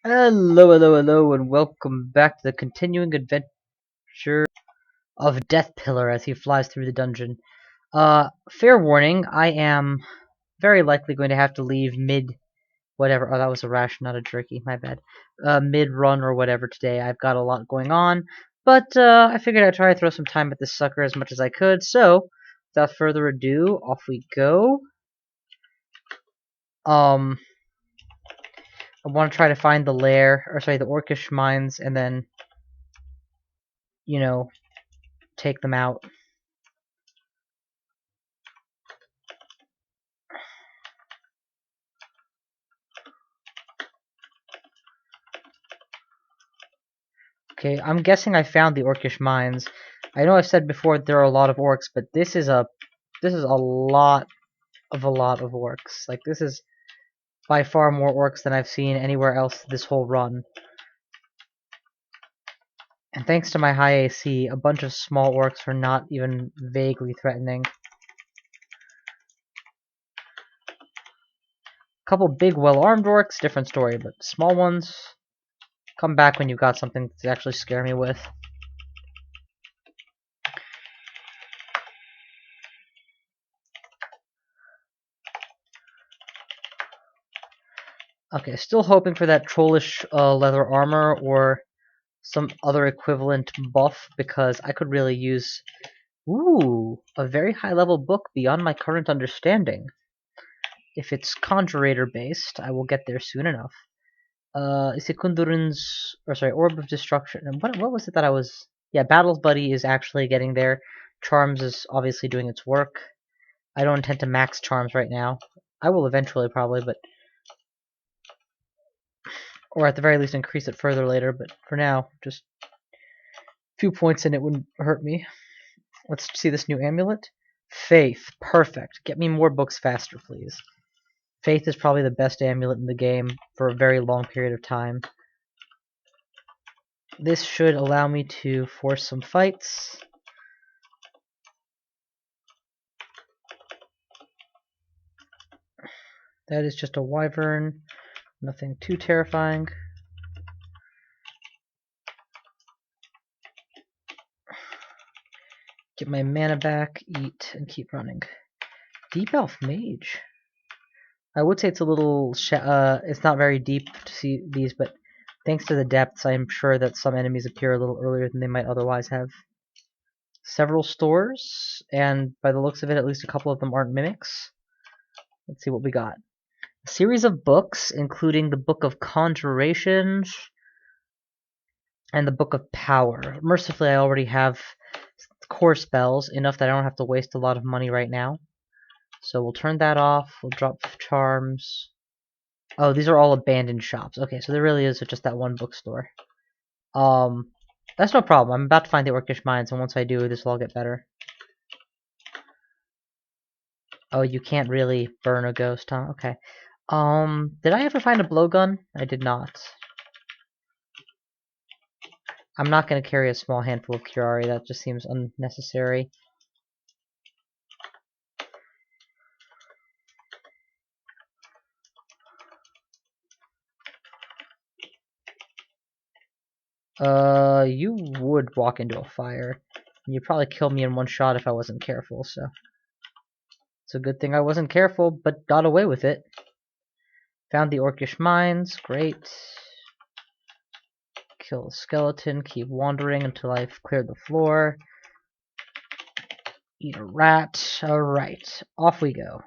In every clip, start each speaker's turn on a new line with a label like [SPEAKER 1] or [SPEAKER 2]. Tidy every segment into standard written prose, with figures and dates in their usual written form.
[SPEAKER 1] Hello, hello, hello, and welcome back to the continuing adventure of DeathPillar as he flies through the dungeon. Fair warning, I am very likely going to have to leave mid whatever. Oh, that was a rash, not a jerky, my bad. Mid run or whatever today. I've got a lot going on, but I figured I'd try to throw some time at this sucker as much as I could, so without further ado, off we go. I want to try to find the lair, or sorry, the Orcish mines, and then, you know, take them out. Okay, I'm guessing I found the Orcish mines. I know I've said before there are a lot of orcs, but this is a lot of orcs. Like, this is by far more orcs than I've seen anywhere else this whole run. And thanks to my high AC, a bunch of small orcs are not even vaguely threatening. A couple big, well-armed orcs, different story, but small ones, come back when you've got something to actually scare me with. Okay, still hoping for that trollish leather armor or some other equivalent buff, because I could really use... Ooh, a very high level book beyond my current understanding. If it's Conjurator based, I will get there soon enough. Isekundurun's, or sorry, Orb of Destruction. And what was it that I was... Yeah, Battle's Buddy is actually getting there. Charms is obviously doing its work. I don't intend to max Charms right now. I will eventually, probably, but... Or at the very least increase it further later, but for now, just a few points in it wouldn't hurt me. Let's see this new amulet. Faith. Perfect. Get me more books faster, please. Faith is probably the best amulet in the game for a very long period of time. This should allow me to force some fights. That is just a wyvern. Nothing too terrifying. Get my mana back, eat, and keep running. Deep Elf Mage. I would say it's a little... it's not very deep to see these, but thanks to the depths, I am sure that some enemies appear a little earlier than they might otherwise have. Several stores, and by the looks of it, at least a couple of them aren't mimics. Let's see what we got. A series of books, including the Book of Conjurations and the Book of Power. Mercifully, I already have core spells, enough that I don't have to waste a lot of money right now. So we'll turn that off. We'll drop charms. Oh, these are all abandoned shops. Okay, so there really is just that one bookstore. That's no problem. I'm about to find the Orcish mines, and once I do, this will all get better. Oh, you can't really burn a ghost, huh? Okay. Did I ever find a blowgun? I did not. I'm not going to carry a small handful of curare. That just seems unnecessary. You would walk into a fire. And you'd probably kill me in one shot if I wasn't careful, so... It's a good thing I wasn't careful, but got away with it. Found the Orcish mines. Great. Kill a skeleton. Keep wandering until I've cleared the floor. Eat a rat. Alright. Off we go.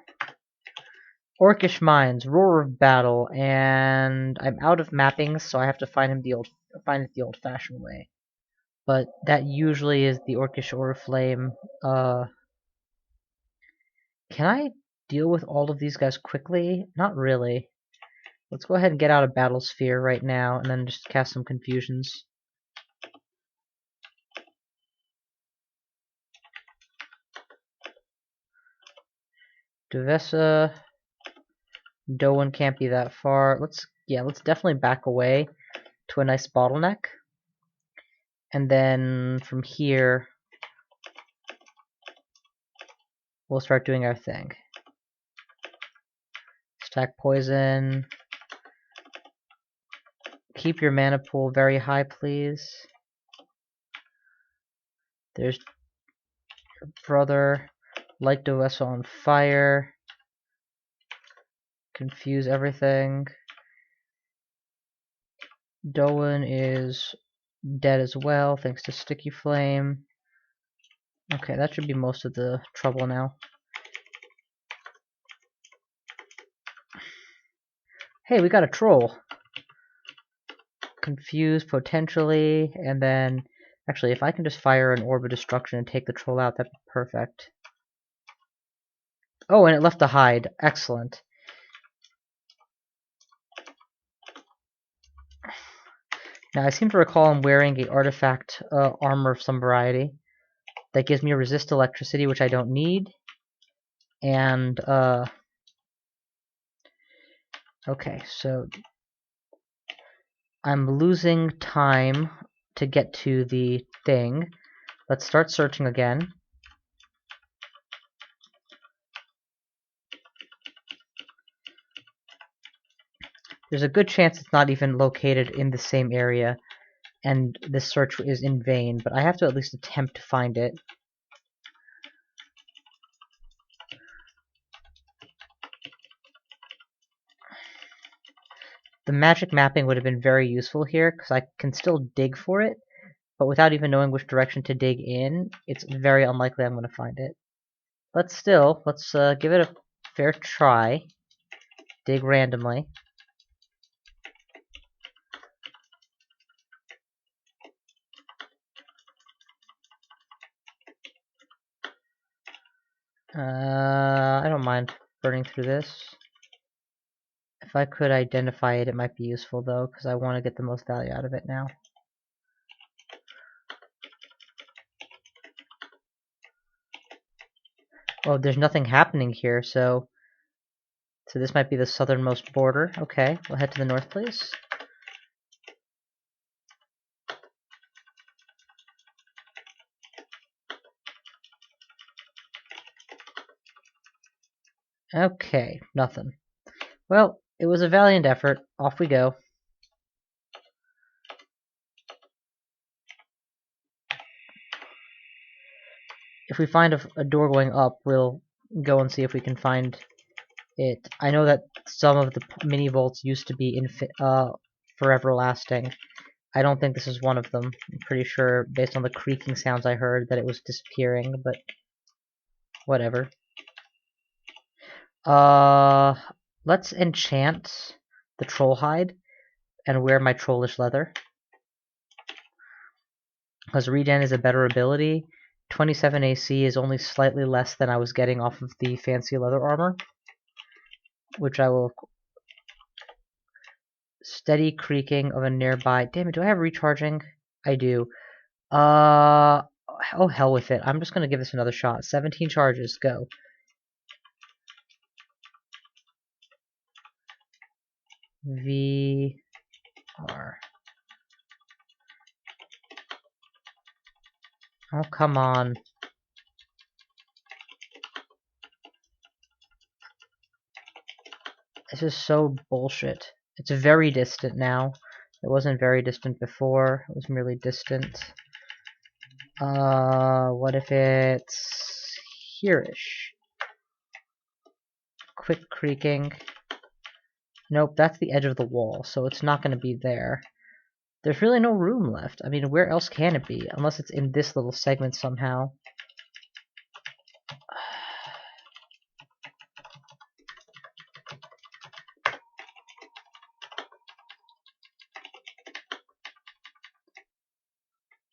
[SPEAKER 1] Orcish mines. Roar of battle. And I'm out of mappings, so I have to find it the old-fashioned way. But that usually is the Orcish Oriflame. Can I deal with all of these guys quickly? Not really. Let's go ahead and get out of Battle Sphere right now, and then just cast some Confusions. Devesa. Doan can't be that far. Let's definitely back away to a nice bottleneck. And then from here, we'll start doing our thing. Stack poison. keep your mana pool very high, please. There's your brother. Light the vessel on fire. Confuse everything. Dolan is dead as well, thanks to Sticky Flame. Okay, that should be most of the trouble now. Hey, we got a troll. Confuse potentially, and then actually if I can just fire an Orb of Destruction and take the troll out, that'd be perfect. Oh, and it left a hide. Excellent. Now I seem to recall I'm wearing a artifact armor of some variety that gives me a resist electricity, which I don't need. And okay, so I'm losing time to get to the thing. Let's start searching again. There's a good chance it's not even located in the same area, and this search is in vain, but I have to at least attempt to find it. The magic mapping would have been very useful here, because I can still dig for it, but without even knowing which direction to dig in, it's very unlikely I'm going to find it. Let's give it a fair try. Dig randomly. I don't mind burning through this. If I could identify it, it might be useful though, because I want to get the most value out of it now. Oh, there's nothing happening here, so this might be the southernmost border. Okay, we'll head to the north, please. Okay, nothing. Well, it was a valiant effort. Off we go. If we find a door going up, we'll go and see if we can find it. I know that some of the mini vaults used to be forever lasting. I don't think this is one of them. I'm pretty sure, based on the creaking sounds I heard, that it was disappearing, but whatever. Let's enchant the troll hide and wear my trollish leather. Because regen is a better ability. 27 AC is only slightly less than I was getting off of the fancy leather armor, which I will. Steady creaking of a nearby. Damn it, do I have recharging? I do. Oh hell with it. I'm just gonna give this another shot. 17 charges, go. VR. Oh, come on. This is so bullshit. It's very distant now. It wasn't very distant before. It was merely distant. What if it's here-ish? Quick creaking. Nope, that's the edge of the wall, so it's not going to be there. There's really no room left. I mean, where else can it be? Unless it's in this little segment somehow.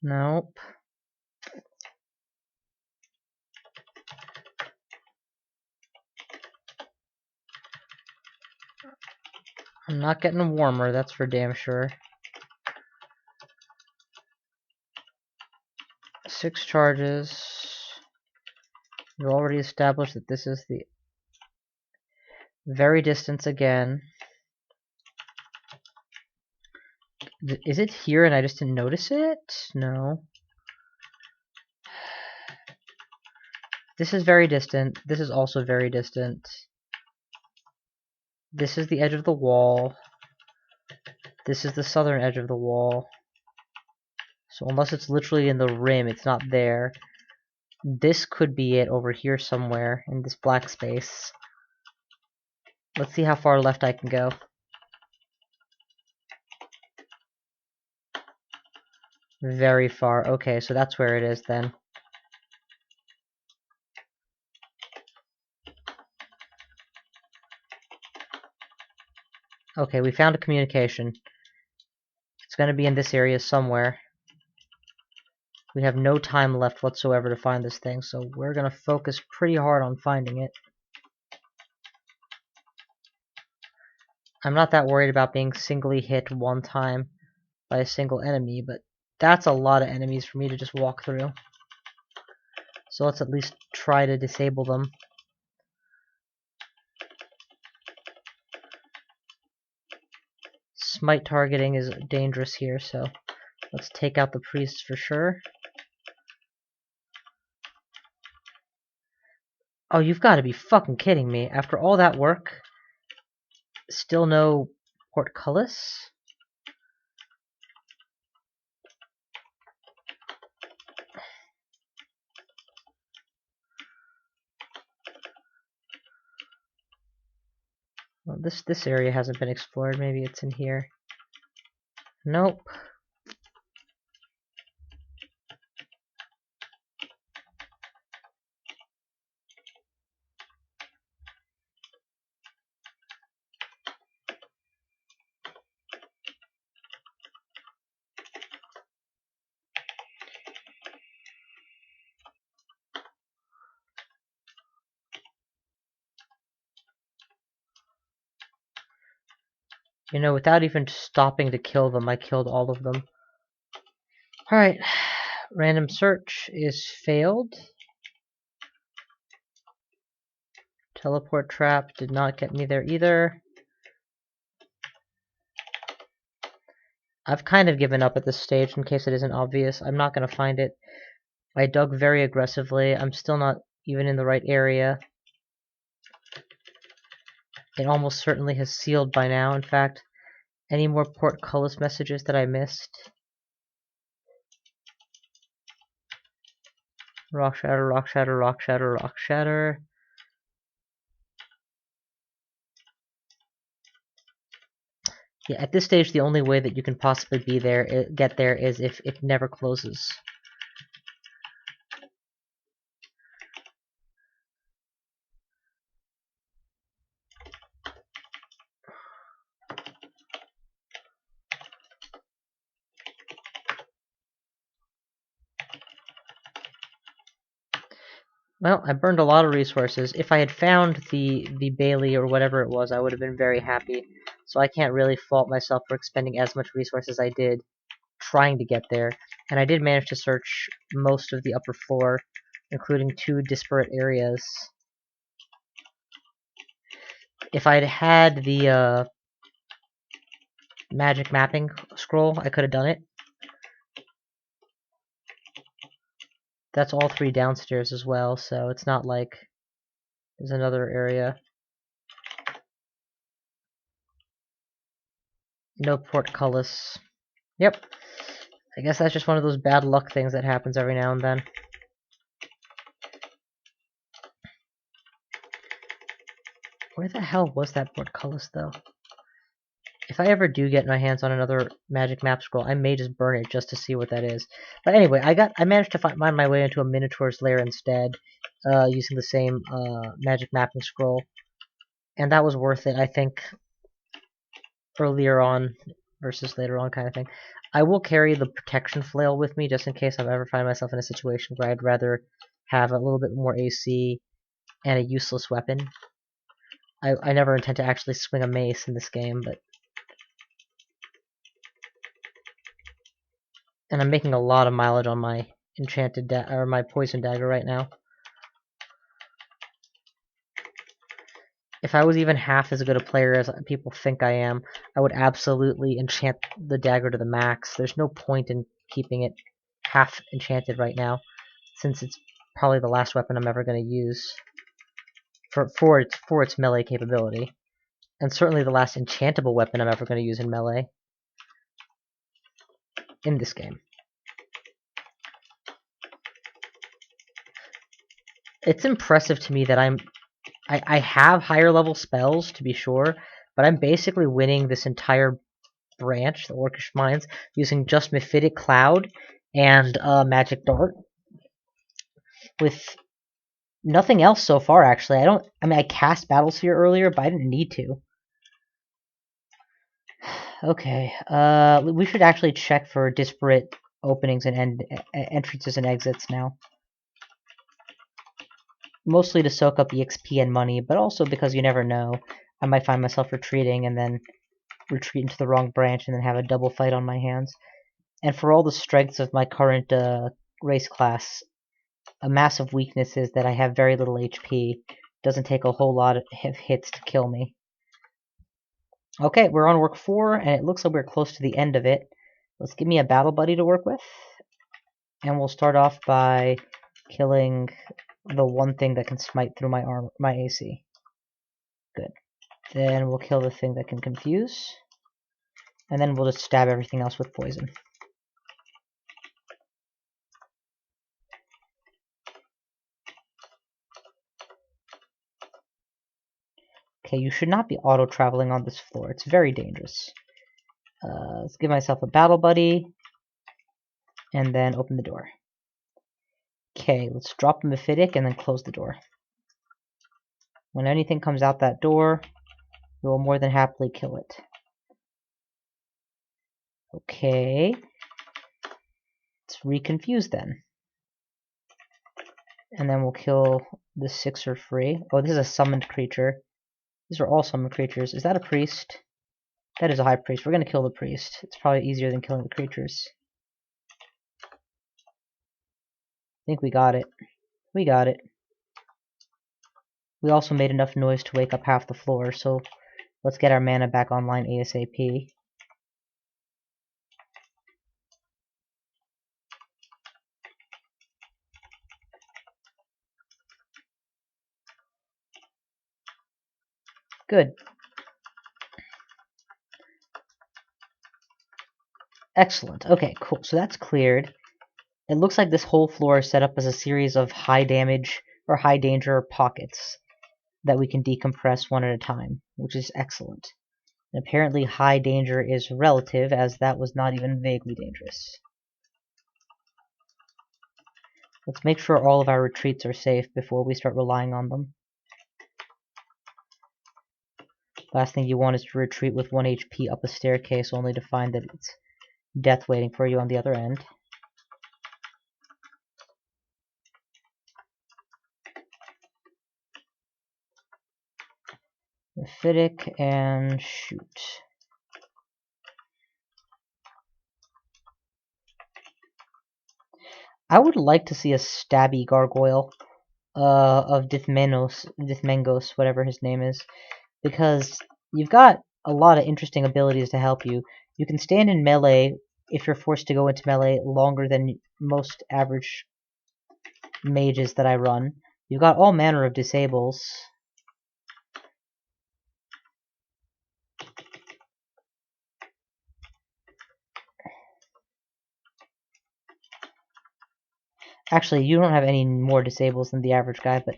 [SPEAKER 1] Nope. I'm not getting warmer, that's for damn sure. 6 charges. We've already established that this is the very distance again. Is it here and I just didn't notice it? No. This is very distant. This is also very distant. This is the edge of the wall. This is the southern edge of the wall. So unless it's literally in the rim, it's not there. This could be it over here somewhere in this black space. Let's see how far left I can go. Very far. Okay, so that's where it is then. Okay, we found a communication. It's going to be in this area somewhere. We have no time left whatsoever to find this thing, so we're going to focus pretty hard on finding it. I'm not that worried about being singly hit one time by a single enemy, but that's a lot of enemies for me to just walk through. So let's at least try to disable them. Smite targeting is dangerous here, so let's take out the priests for sure. Oh, you've got to be fucking kidding me. After all that work, still no portcullis? Well, this area hasn't been explored. Maybe it's in here. Nope. You know, without even stopping to kill them, I killed all of them. Alright. Random search is failed. Teleport trap did not get me there either. I've kind of given up at this stage in case it isn't obvious. I'm not going to find it. I dug very aggressively. I'm still not even in the right area. It almost certainly has sealed by now. In fact, any more portcullis messages that I missed? Rock shatter, rock shatter, rock shatter, rock shatter. Yeah, at this stage, the only way that you can possibly be there, get there, is if it never closes. Well, I burned a lot of resources. If I had found the Bailey or whatever it was, I would have been very happy. So I can't really fault myself for expending as much resources as I did trying to get there. And I did manage to search most of the upper floor, including 2 disparate areas. If I'd had the magic mapping scroll, I could have done it. That's all 3 downstairs as well, so it's not like there's another area. No portcullis. Yep. I guess that's just one of those bad luck things that happens every now and then. Where the hell was that portcullis, though? If I ever do get my hands on another magic map scroll, I may just burn it just to see what that is. But anyway, I managed to find my way into a Minotaur's lair instead, using the same magic mapping scroll, and that was worth it. I think earlier on versus later on kind of thing. I will carry the protection flail with me just in case I ever find myself in a situation where I'd rather have a little bit more AC and a useless weapon. I never intend to actually swing a mace in this game, but... And I'm making a lot of mileage on my enchanted or my poison dagger right now. If I was even half as good a player as people think I am, I would absolutely enchant the dagger to the max. There's no point in keeping it half enchanted right now, since it's probably the last weapon I'm ever going to use for its melee capability, and certainly the last enchantable weapon I'm ever going to use in melee. in this game. It's impressive to me that I have higher level spells, to be sure, but I'm basically winning this entire branch, the Orcish Mines, using just Mephitic Cloud and Magic Dart, with nothing else so far, actually. I mean, I cast Battlesphere earlier, but I didn't need to. Okay, we should actually check for disparate openings and entrances and exits now. Mostly to soak up EXP and money, but also because you never know. I might find myself retreating and then retreat into the wrong branch and then have a double fight on my hands. And for all the strengths of my current race class, a massive weakness is that I have very little HP. It doesn't take a whole lot of hits to kill me. Okay, we're on work 4, and it looks like we're close to the end of it. Let's give me a battle buddy to work with. And we'll start off by killing the one thing that can smite through my AC. Good. Then we'll kill the thing that can confuse. And then we'll just stab everything else with poison. Okay, you should not be auto-traveling on this floor. It's very dangerous. Let's give myself a battle buddy. And then open the door. Okay, let's drop a Mephitic and then close the door. When anything comes out that door, we will more than happily kill it. Okay. Let's reconfuse then. And then we'll kill the 6er free. Oh, this is a summoned creature. These are all summoned creatures. Is that a priest? That is a high priest. We're going to kill the priest. It's probably easier than killing the creatures. I think we got it. We got it. We also made enough noise to wake up half the floor, so let's get our mana back online ASAP. Good. Excellent. Okay, cool. So that's cleared. It looks like this whole floor is set up as a series of high damage or high danger pockets that we can decompress one at a time, which is excellent. And apparently high danger is relative, as that was not even vaguely dangerous. Let's make sure all of our retreats are safe before we start relying on them. Last thing you want is to retreat with 1 HP up a staircase only to find that it's death waiting for you on the other end. Mephitic and shoot. I would like to see a stabby gargoyle of Dithmengos, whatever his name is, because you've got a lot of interesting abilities to help you. You can stand in melee if you're forced to go into melee longer than most average mages that I run. You've got all manner of disables. Actually, you don't have any more disables than the average guy, but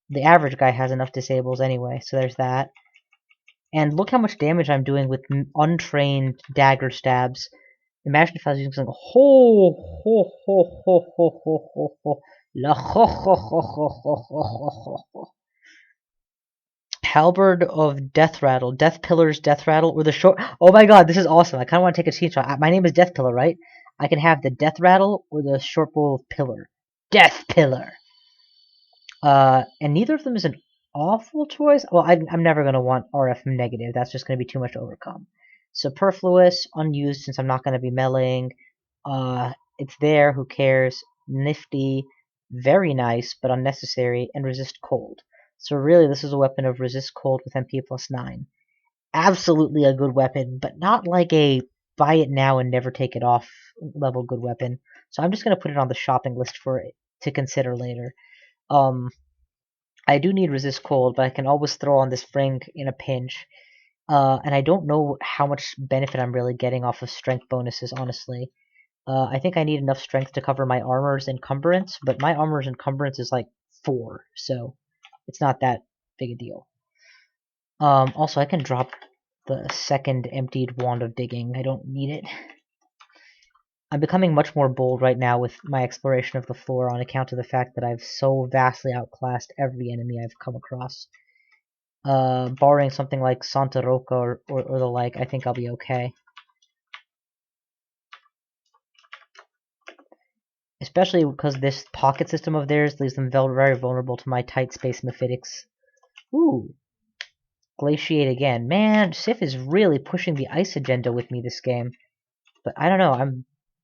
[SPEAKER 1] the average guy has enough disables anyway, so there's that. And look how much damage I'm doing with untrained dagger stabs. Imagine if I was using something Halberd of Death Rattle, DeathPillar's Death Rattle, or the short. Oh my god, this is awesome! I kind of want to take a screenshot. My name is DeathPillar, right? I can have the Death Rattle or the short bow of Pillar. DeathPillar. And neither of them is an awful choice. Well, I'm never gonna want RF negative. That's just gonna be too much to overcome. Superfluous, unused since I'm not gonna be meleeing. It's there. Who cares? Nifty, very nice but unnecessary, and resist cold. So really, this is a weapon of resist cold with MP +9. Absolutely a good weapon, but not like a buy it now and never take it off level good weapon. So I'm just gonna put it on the shopping list for it to consider later. I do need resist cold, but I can always throw on this ring in a pinch. And I don't know how much benefit I'm really getting off of strength bonuses, honestly. I think I need enough strength to cover my armor's encumbrance, but my armor's encumbrance is like 4, so it's not that big a deal. Also, I can drop the second emptied wand of digging. I don't need it. I'm becoming much more bold right now with my exploration of the floor on account of the fact that I've so vastly outclassed every enemy I've come across. Barring something like Santa Roca or the like, I think I'll be okay. Especially because this pocket system of theirs leaves them very vulnerable to my tight space mephitics. Ooh. Glaciate again. Man, Sif is really pushing the ice agenda with me this game. But I don't know,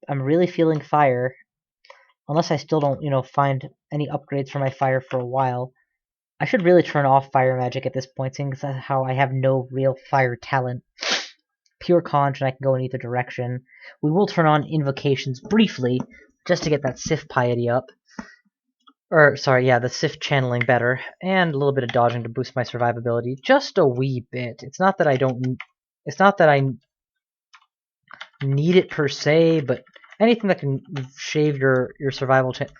[SPEAKER 1] I'm really feeling fire. Unless I still don't, find any upgrades for my fire for a while. I should really turn off fire magic at this point, seeing as how I have no real fire talent. Pure conj and I can go in either direction. We will turn on invocations briefly, just to get that Sif piety up. Or, sorry, yeah, the Sif channeling better. And a little bit of dodging to boost my survivability. Just a wee bit. It's not that I need it per se, but anything that can shave your survival chance.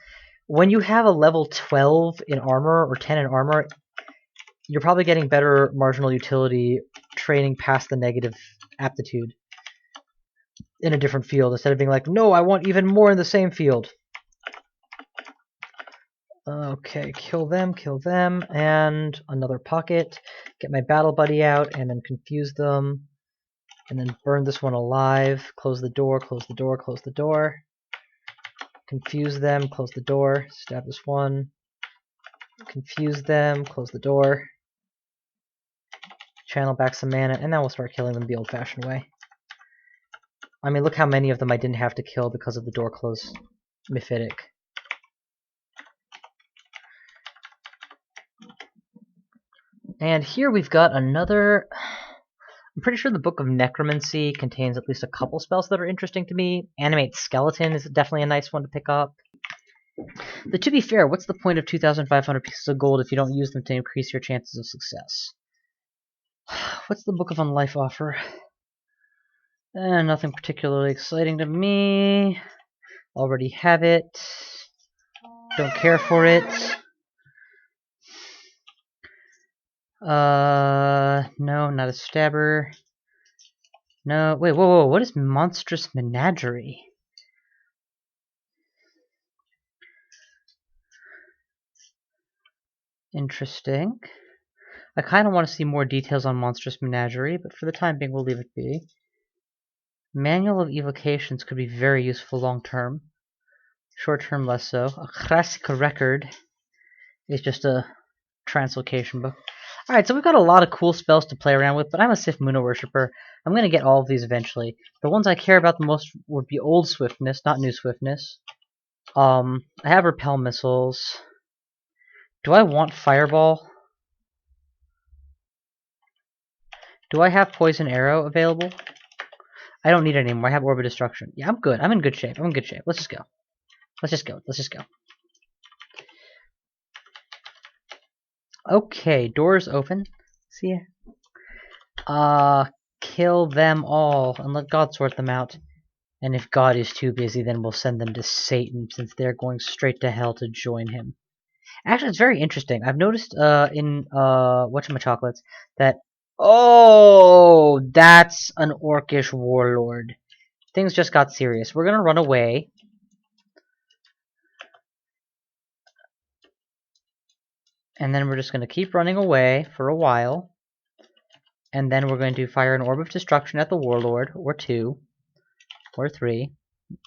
[SPEAKER 1] When you have a level 12 in armor, or 10 in armor, you're probably getting better marginal utility training past the negative aptitude in a different field, instead of being like, no, I want even more in the same field. Okay, kill them, and another pocket. Get my battle buddy out, and then confuse them. And then burn this one alive. Close the door, close the door, close the door. Confuse them, close the door. Stab this one. Confuse them, close the door. Channel back some mana, and then we'll start killing them the old-fashioned way. I mean, look how many of them I didn't have to kill because of the door close mephitic. And here we've got another... I'm pretty sure the Book of Necromancy contains at least a couple spells that are interesting to me. Animate Skeleton is definitely a nice one to pick up. But to be fair, what's the point of 2,500 pieces of gold if you don't use them to increase your chances of success? What's the Book of Unlife offer? Nothing particularly exciting to me. Already have it. Don't care for it. No, not a stabber. No, wait, whoa, what is Monstrous Menagerie? Interesting. I kind of want to see more details on Monstrous Menagerie, but for the time being, we'll leave it be. Manual of Evocations could be very useful long-term. Short-term, less so. A Classic Record is just a translocation book. Alright, so we've got a lot of cool spells to play around with, but I'm a Sif Muna Worshipper. I'm going to get all of these eventually. The ones I care about the most would be Old Swiftness, not New Swiftness. I have Repel Missiles. Do I want Fireball? Do I have Poison Arrow available? I don't need it anymore. I have Orb of Destruction. Yeah, I'm good. I'm in good shape. Let's just go. Let's just go. Okay, doors open. See ya. Kill them all and let God sort them out. And if God is too busy, then we'll send them to Satan, since they're going straight to hell to join him. Actually, it's very interesting. I've noticed in whatchamachocolates that, oh, that's an orcish warlord. Things just got serious. We're gonna run away. And then we're just gonna keep running away for a while. And then we're going to fire an Orb of Destruction at the warlord, or 2, or 3.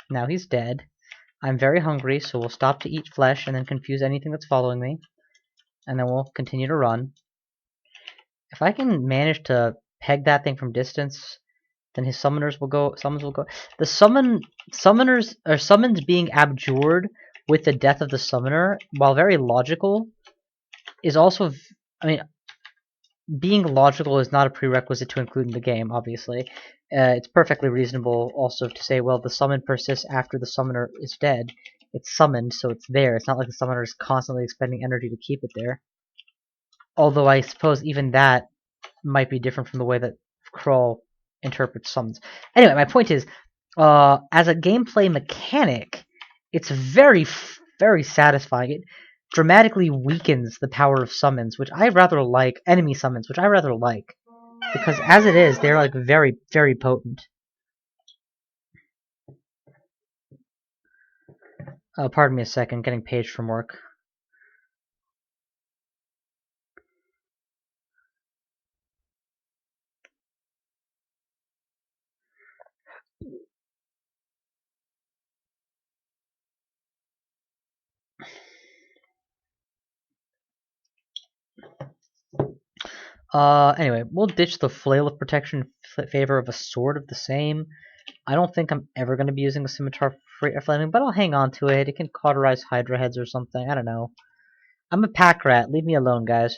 [SPEAKER 1] Now he's dead. I'm very hungry, so we'll stop to eat flesh and then confuse anything that's following me. And then we'll continue to run. If I can manage to peg that thing from distance, then his summons will go. The summons being abjured with the death of the summoner, while very logical, is also, I mean, being logical is not a prerequisite to include in the game, obviously. It's perfectly reasonable also to say, well, the summon persists after the summoner is dead. It's summoned, so it's there. It's not like the summoner is constantly expending energy to keep it there. Although I suppose even that might be different from the way that Krull interprets summons. Anyway, my point is, as a gameplay mechanic, it's very satisfying. It dramatically weakens the power of summons, which I rather like. Enemy summons, which I rather like, because as it is, they're like very potent. Pardon me a second, getting paged from work. Anyway, we'll ditch the flail of protection in favor of a sword of the same. I don't think I'm ever going to be using a scimitar flaming, but I'll hang on to it. It can cauterize Hydra heads or something. I don't know. I'm a pack rat. Leave me alone, guys.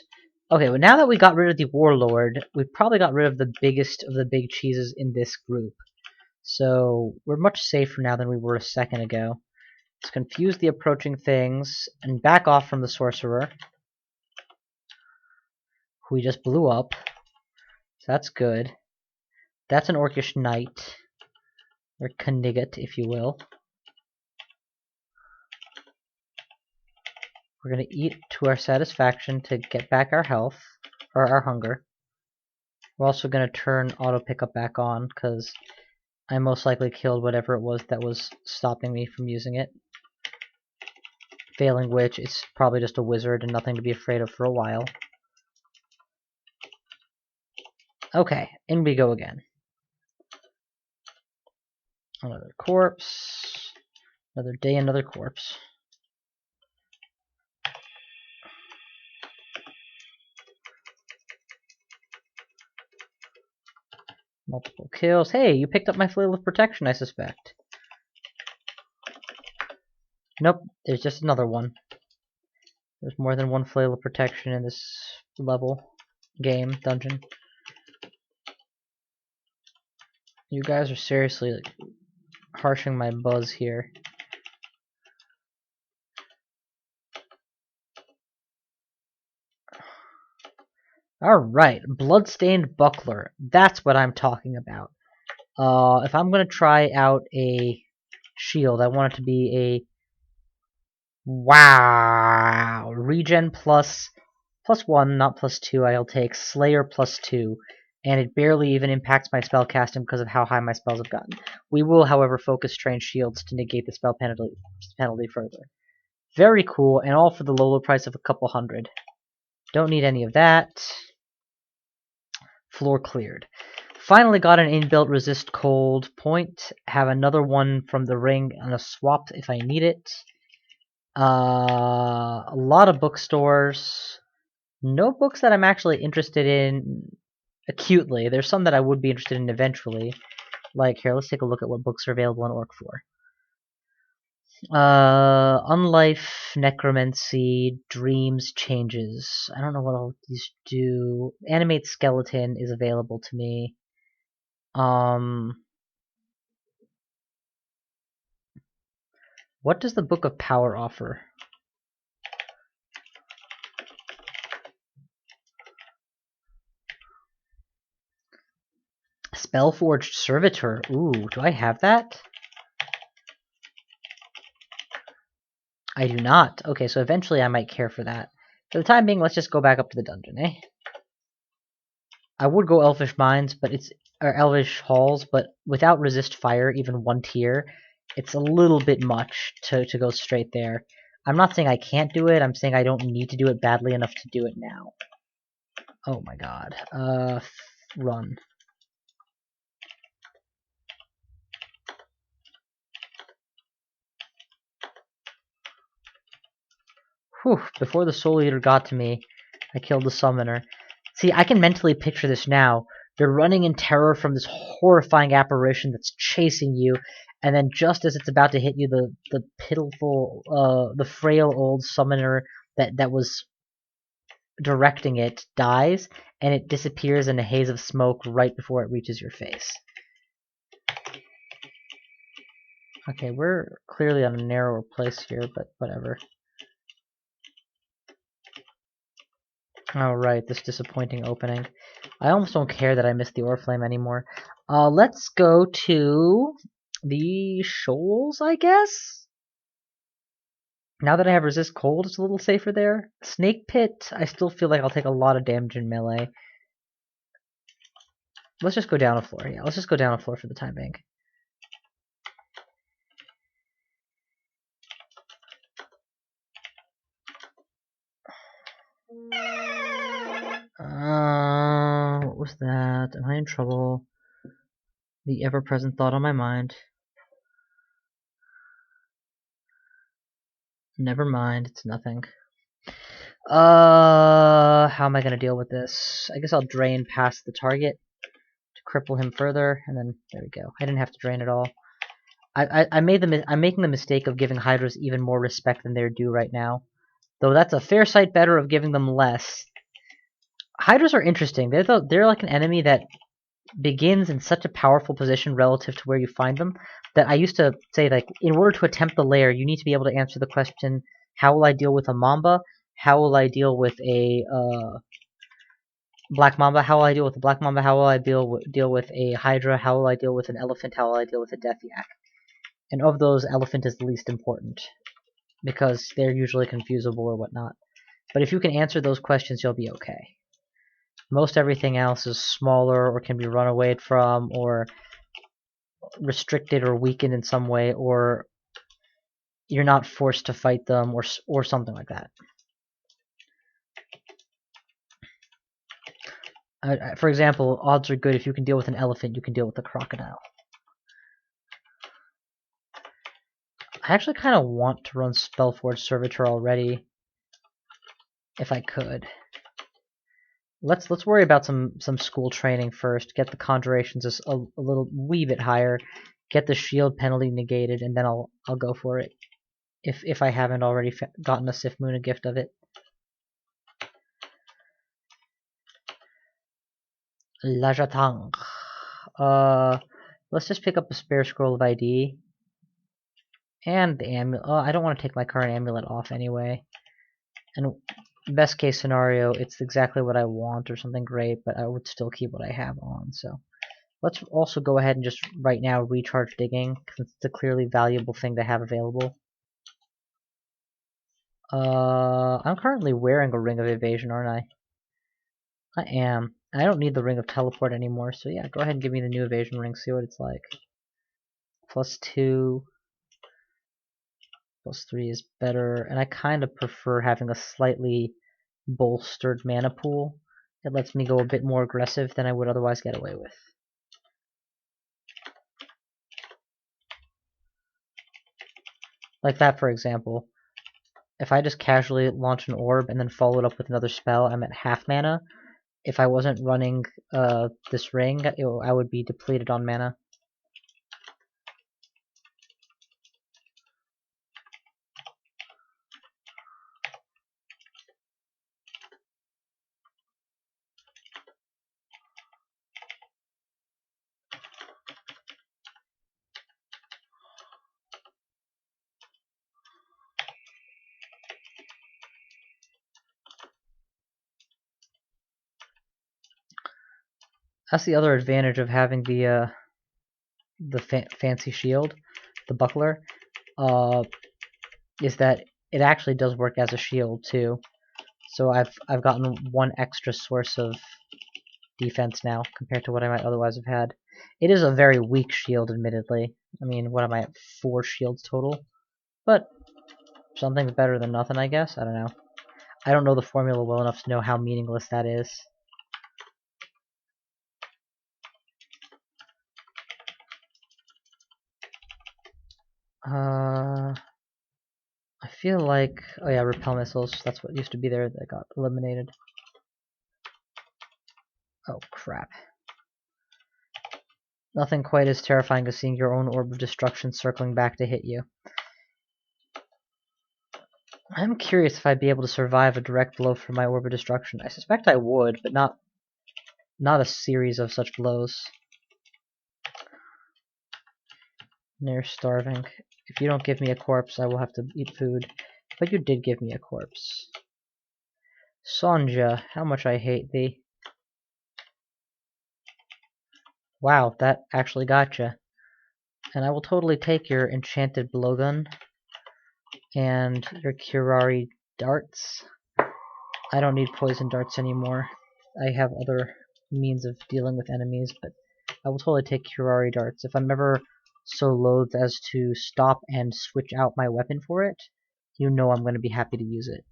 [SPEAKER 1] Okay, well, now that we got rid of the warlord, we probably got rid of the biggest of the big cheeses in this group. So we're much safer now than we were a second ago. Let's confuse the approaching things and back off from the sorcerer, who we just blew up. So that's good. That's an orcish knight, or Knigget, if you will. We're going to eat to our satisfaction to get back our health, or our hunger. We're also going to turn auto pickup back on, because I most likely killed whatever it was that was stopping me from using it. Failing which, it's probably just a wizard and nothing to be afraid of for a while. Okay, in we go again. Another corpse. Another day, another corpse. Multiple kills. Hey, you picked up my flail of protection, I suspect. Nope, there's just another one. There's more than one flail of protection in this level, game, dungeon. You guys are seriously like, harshing my buzz here. Alright, Bloodstained Buckler. That's what I'm talking about. If I'm gonna try out a shield, I want it to be a wow regen plus +1, not +2. I'll take Slayer +2, and it barely even impacts my spell casting because of how high my spells have gotten. We will, however, focus Strange Shields to negate the spell penalty further. Very cool, and all for the low price of a couple hundred. Don't need any of that. Floor cleared. Finally got an inbuilt resist cold point. Have another one from the ring and a swap if I need it. A lot of bookstores. No books that I'm actually interested in acutely. There's some that I would be interested in eventually. Like, here, let's take a look at what books are available in Orc 4. Unlife, Necromancy, Dreams, Changes. I don't know what all these do. Animate Skeleton is available to me. What does the Book of Power offer? Spellforged Servitor. Ooh, do I have that? I do not. Okay, so eventually I might care for that. For the time being, let's just go back up to the dungeon, eh? I would go Elvish Mines, but it's or Elvish Halls, but without Resist Fire, even 1 tier, it's a little bit much to go straight there. I'm not saying I can't do it, I'm saying I don't need to do it badly enough to do it now. Oh my god. Run. Whew, before the Soul Eater got to me, I killed the Summoner. See, I can mentally picture this now. You're running in terror from this horrifying apparition that's chasing you, and then just as it's about to hit you, the pitiful, the frail old summoner that was directing it dies, and it disappears in a haze of smoke right before it reaches your face. Okay, we're clearly on a narrower place here, but whatever. Alright, this disappointing opening. I almost don't care that I missed the Oriflame anymore. Let's go to The shoals, I guess? Now that I have resist cold, it's a little safer there. Snake pit, I still feel like I'll take a lot of damage in melee. Let's just go down a floor. Yeah, let's just go down a floor for the time being. What was that? Am I in trouble? The ever-present thought on my mind. Never mind, it's nothing. How am I gonna deal with this? I guess I'll drain past the target to cripple him further, and then there we go. I didn't have to drain at all. I'm making the mistake of giving Hydras even more respect than they're due right now. Though that's a fair sight better of giving them less. Hydras are interesting. They're like an enemy that begins in such a powerful position relative to where you find them that I used to say, like, in order to attempt the lair, you need to be able to answer the question, how will I deal with a Mamba? How will I deal with a Black Mamba? How will I deal with a Black Mamba? How will I deal with a Hydra? How will I deal with an Elephant? How will I deal with a Death Yak? And of those, Elephant is the least important, because they're usually confusable or whatnot. But if you can answer those questions, you'll be okay. Most everything else is smaller or can be run away from or restricted or weakened in some way, or you're not forced to fight them or something like that. For example, odds are good if you can deal with an elephant, you can deal with a crocodile. I actually kind of want to run Spellforge Servitor already, if I could. Let's worry about some school training first. Get the conjurations a little wee bit higher. Get the shield penalty negated, and then I'll go for it. If I haven't already gotten a Sif Moon a gift of it. Lajatang. Let's just pick up a spare scroll of ID. And the amulet. Oh, I don't want to take my current amulet off anyway. And best case scenario, it's exactly what I want or something great, but I would still keep what I have on, so. Let's also go ahead and just right now recharge digging, because it's a clearly valuable thing to have available. I'm currently wearing a Ring of Evasion, aren't I? I am. I don't need the Ring of Teleport anymore, so yeah, go ahead and give me the new Evasion Ring, see what it's like. +2, +3 is better, and I kind of prefer having a slightly bolstered mana pool. It lets me go a bit more aggressive than I would otherwise get away with. Like that, for example. If I just casually launch an orb and then follow it up with another spell, I'm at half mana. If I wasn't running this ring, I would be depleted on mana. That's the other advantage of having the fancy shield, the buckler, is that it actually does work as a shield too. So I've gotten one extra source of defense now compared to what I might otherwise have had. It is a very weak shield, admittedly. I mean, what am I at? 4 shields total? But something's better than nothing, I guess. I don't know. I don't know the formula well enough to know how meaningless that is. I feel like... Oh yeah, repel missiles. That's what used to be there that got eliminated. Oh, crap. Nothing quite as terrifying as seeing your own orb of destruction circling back to hit you. I'm curious if I'd be able to survive a direct blow from my orb of destruction. I suspect I would, but not a series of such blows. Near starving. If you don't give me a corpse, I will have to eat food. But you did give me a corpse. Sonja, how much I hate thee. Wow, that actually gotcha. And I will totally take your enchanted blowgun and your Curari darts. I don't need poison darts anymore. I have other means of dealing with enemies, but I will totally take Curari darts. If I'm ever so loath as to stop and switch out my weapon for it, you know I'm going to be happy to use it.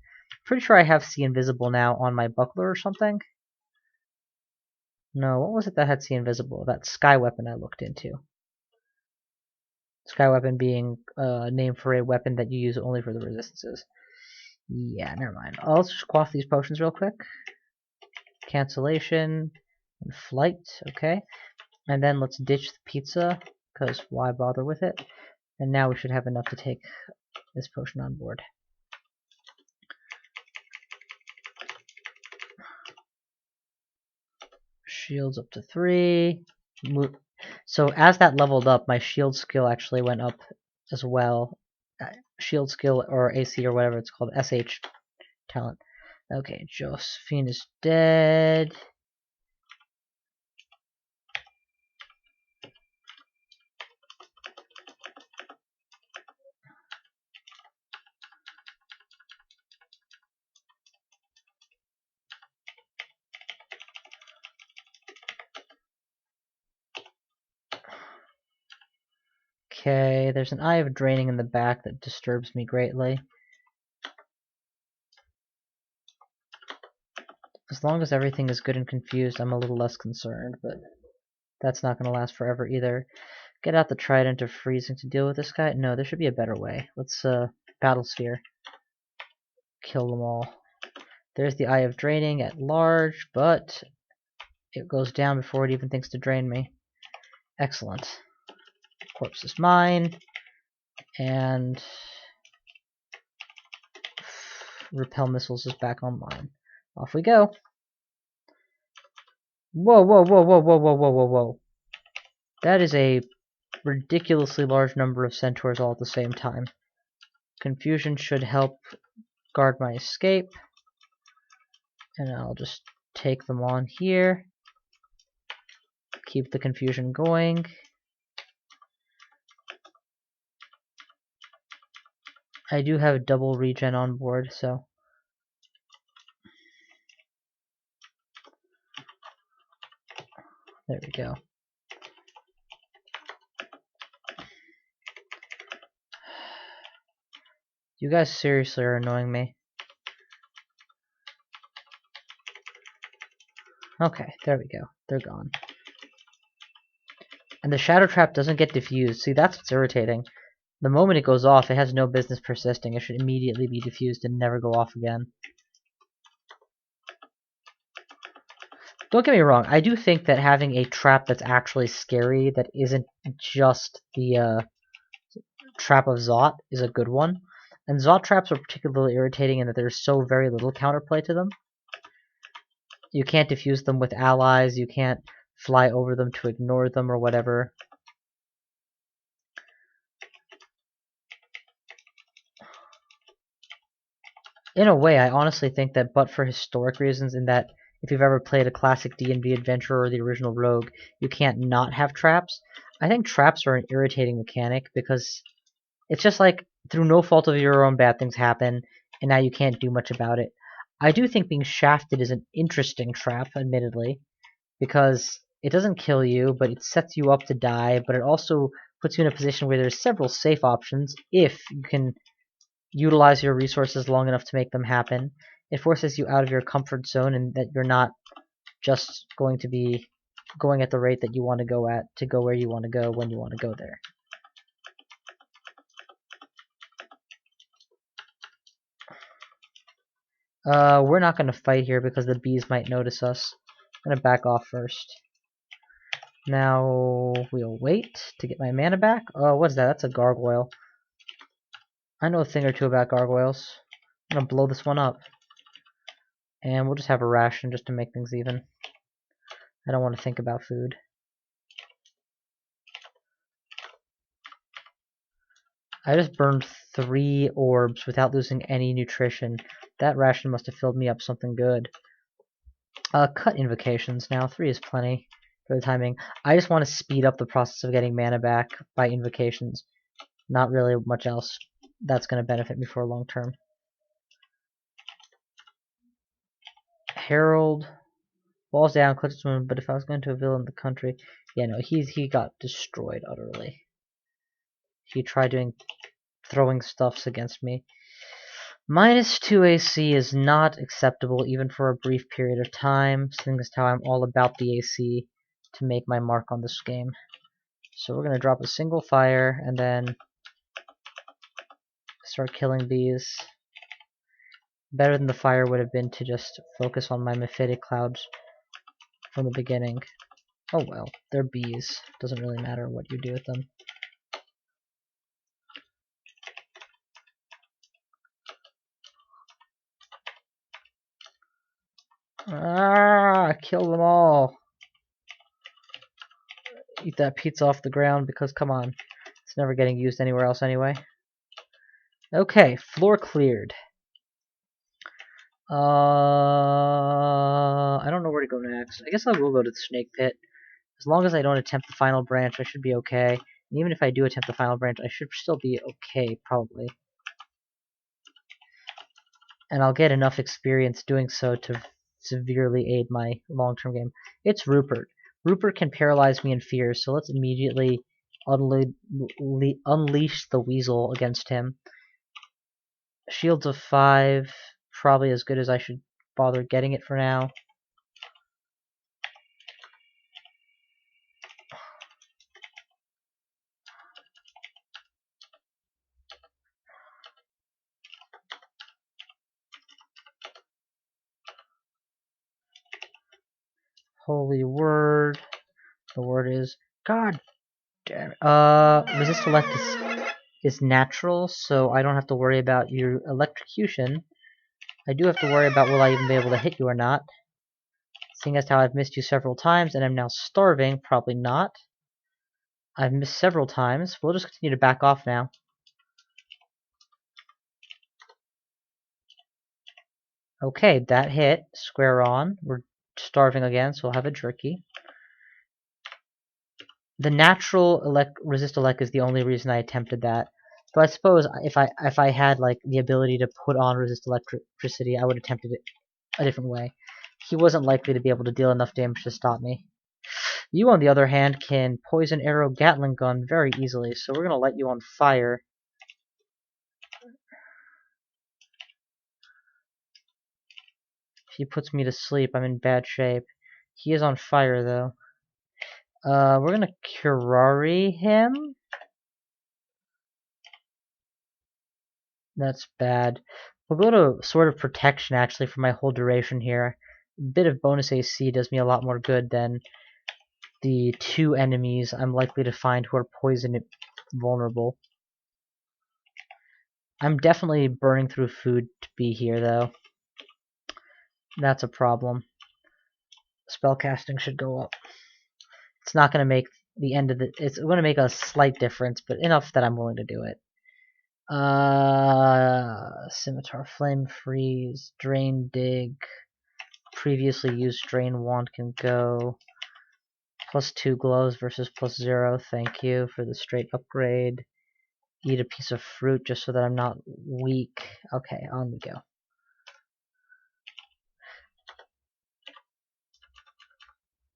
[SPEAKER 1] Pretty sure I have See Invisible now on my buckler or something. No, what was it that had See Invisible? That sky weapon I looked into. Sky weapon being a name for a weapon that you use only for the resistances. Yeah, never mind. Let's just quaff these potions real quick. Cancellation and flight, okay. And then let's ditch the pizza, because why bother with it? And now we should have enough to take this potion on board. Shields up to 3. So as that leveled up, my shield skill actually went up as well. Shield skill or AC or whatever it's called, SH talent. Okay, Josephine is dead. Okay, there's an Eye of Draining in the back that disturbs me greatly. As long as everything is good and confused, I'm a little less concerned, but that's not going to last forever either. Get out the Trident of Freezing to deal with this guy? No, there should be a better way. Let's, Battle Sphere. Kill them all. There's the Eye of Draining at large, but it goes down before it even thinks to drain me. Excellent. Corpse is mine. And Repel Missiles is back online. Off we go. Whoa, whoa, whoa, whoa, whoa, whoa, whoa, whoa, whoa. That is a ridiculously large number of centaurs all at the same time. Confusion should help guard my escape. And I'll just take them on here. Keep the confusion going. I do have double regen on board, so there we go. You guys seriously are annoying me. Okay, there we go. They're gone. And the Shadow Trap doesn't get diffused. See, that's what's irritating. The moment it goes off, it has no business persisting. It should immediately be diffused and never go off again. Don't get me wrong, I do think that having a trap that's actually scary, that isn't just the trap of Zot, is a good one. And Zot traps are particularly irritating in that there's so very little counterplay to them. You can't defuse them with allies, you can't fly over them to ignore them or whatever. In a way, I honestly think that, but for historic reasons, in that if you've ever played a classic D&D adventure or the original Rogue, you can't not have traps. I think traps are an irritating mechanic because it's just like, through no fault of your own, bad things happen, and now you can't do much about it. I do think being shafted is an interesting trap, admittedly, because it doesn't kill you, but it sets you up to die, but it also puts you in a position where there's several safe options if you can utilize your resources long enough to make them happen. It forces you out of your comfort zone and that you're not just going to be going at the rate that you want to go at to go where you want to go when you want to go there. We're not going to fight here because the bees might notice us. I'm going to back off first. Now we'll wait to get my mana back. Oh, what's that? That's a gargoyle. I know a thing or two about gargoyles. I'm going to blow this one up. And we'll just have a ration just to make things even. I don't want to think about food. I just burned 3 orbs without losing any nutrition. That ration must have filled me up something good. Cut invocations now. 3 is plenty. for the timing. I just want to speed up the process of getting mana back by invocations. Not really much else that's going to benefit me for a long term. Herald. Falls down, clutches him, but if I was going to a villain in the country... Yeah, no, he got destroyed utterly. He tried throwing stuffs against me. -2 AC is not acceptable even for a brief period of time, seeing as how I'm all about the AC to make my mark on this game. So we're going to drop a single fire and then start killing these. Better than the fire would have been to just focus on my mephitic clouds from the beginning. Oh well, they're bees. Doesn't really matter what you do with them. Ah, kill them all. Eat that pizza off the ground because, come on, it's never getting used anywhere else anyway. Okay, floor cleared. I don't know where to go next. I guess I will go to the snake pit. As long as I don't attempt the final branch, I should be okay. And even if I do attempt the final branch, I should still be okay, probably. And I'll get enough experience doing so to severely aid my long-term game. It's Rupert. Rupert can paralyze me in fear, so let's immediately unleash the weasel against him. Shields of 5, probably as good as I should bother getting it for now. Holy word. The word is God damn it. Resist elect is natural, so I don't have to worry about your electrocution. I do have to worry about will I even be able to hit you or not. Seeing as how I've missed you several times and I'm now starving, probably not. I've missed several times. We'll just continue to back off now. Okay, that hit. Square on. We're starving again, so we'll have a jerky. The natural resist elect is the only reason I attempted that. So I suppose if I had like the ability to put on resist electricity, I would have attempted it a different way. He wasn't likely to be able to deal enough damage to stop me. You, on the other hand, can poison arrow Gatling gun very easily, so we're gonna light you on fire. If he puts me to sleep, I'm in bad shape. He is on fire though. We're gonna Curari him. That's bad. We'll go to Sword of Protection actually for my whole duration here. A bit of bonus AC does me a lot more good than the 2 enemies I'm likely to find who are poison vulnerable. I'm definitely burning through food to be here though. That's a problem. Spellcasting should go up. It's not going to make the end of the... It's going to make a slight difference, but enough that I'm willing to do it. Scimitar, Flame Freeze, Drain Dig, previously used Drain Wand can go. +2 gloves versus +0, thank you for the straight upgrade. Eat a piece of fruit just so that I'm not weak. Okay, on we go.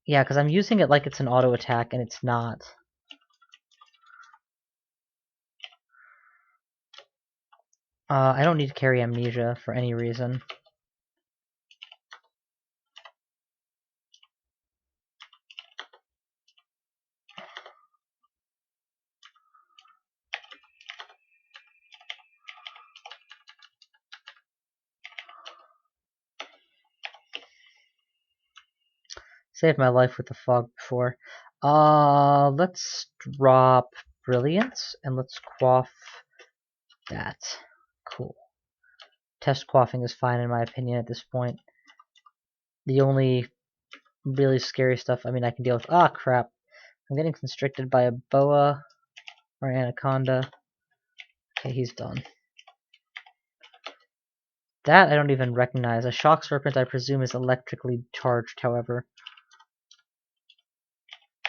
[SPEAKER 1] Yeah, because I'm using it like it's an auto attack, and it's not. I don't need to carry amnesia for any reason. Saved my life with the fog before. Let's drop Brilliance, and let's quaff that. Cool. Test quaffing is fine in my opinion at this point. The only really scary stuff, I mean, I can deal with... Ah, crap. I'm getting constricted by a boa or an anaconda. Okay, he's done. That I don't even recognize. A shock serpent, I presume, is electrically charged, however.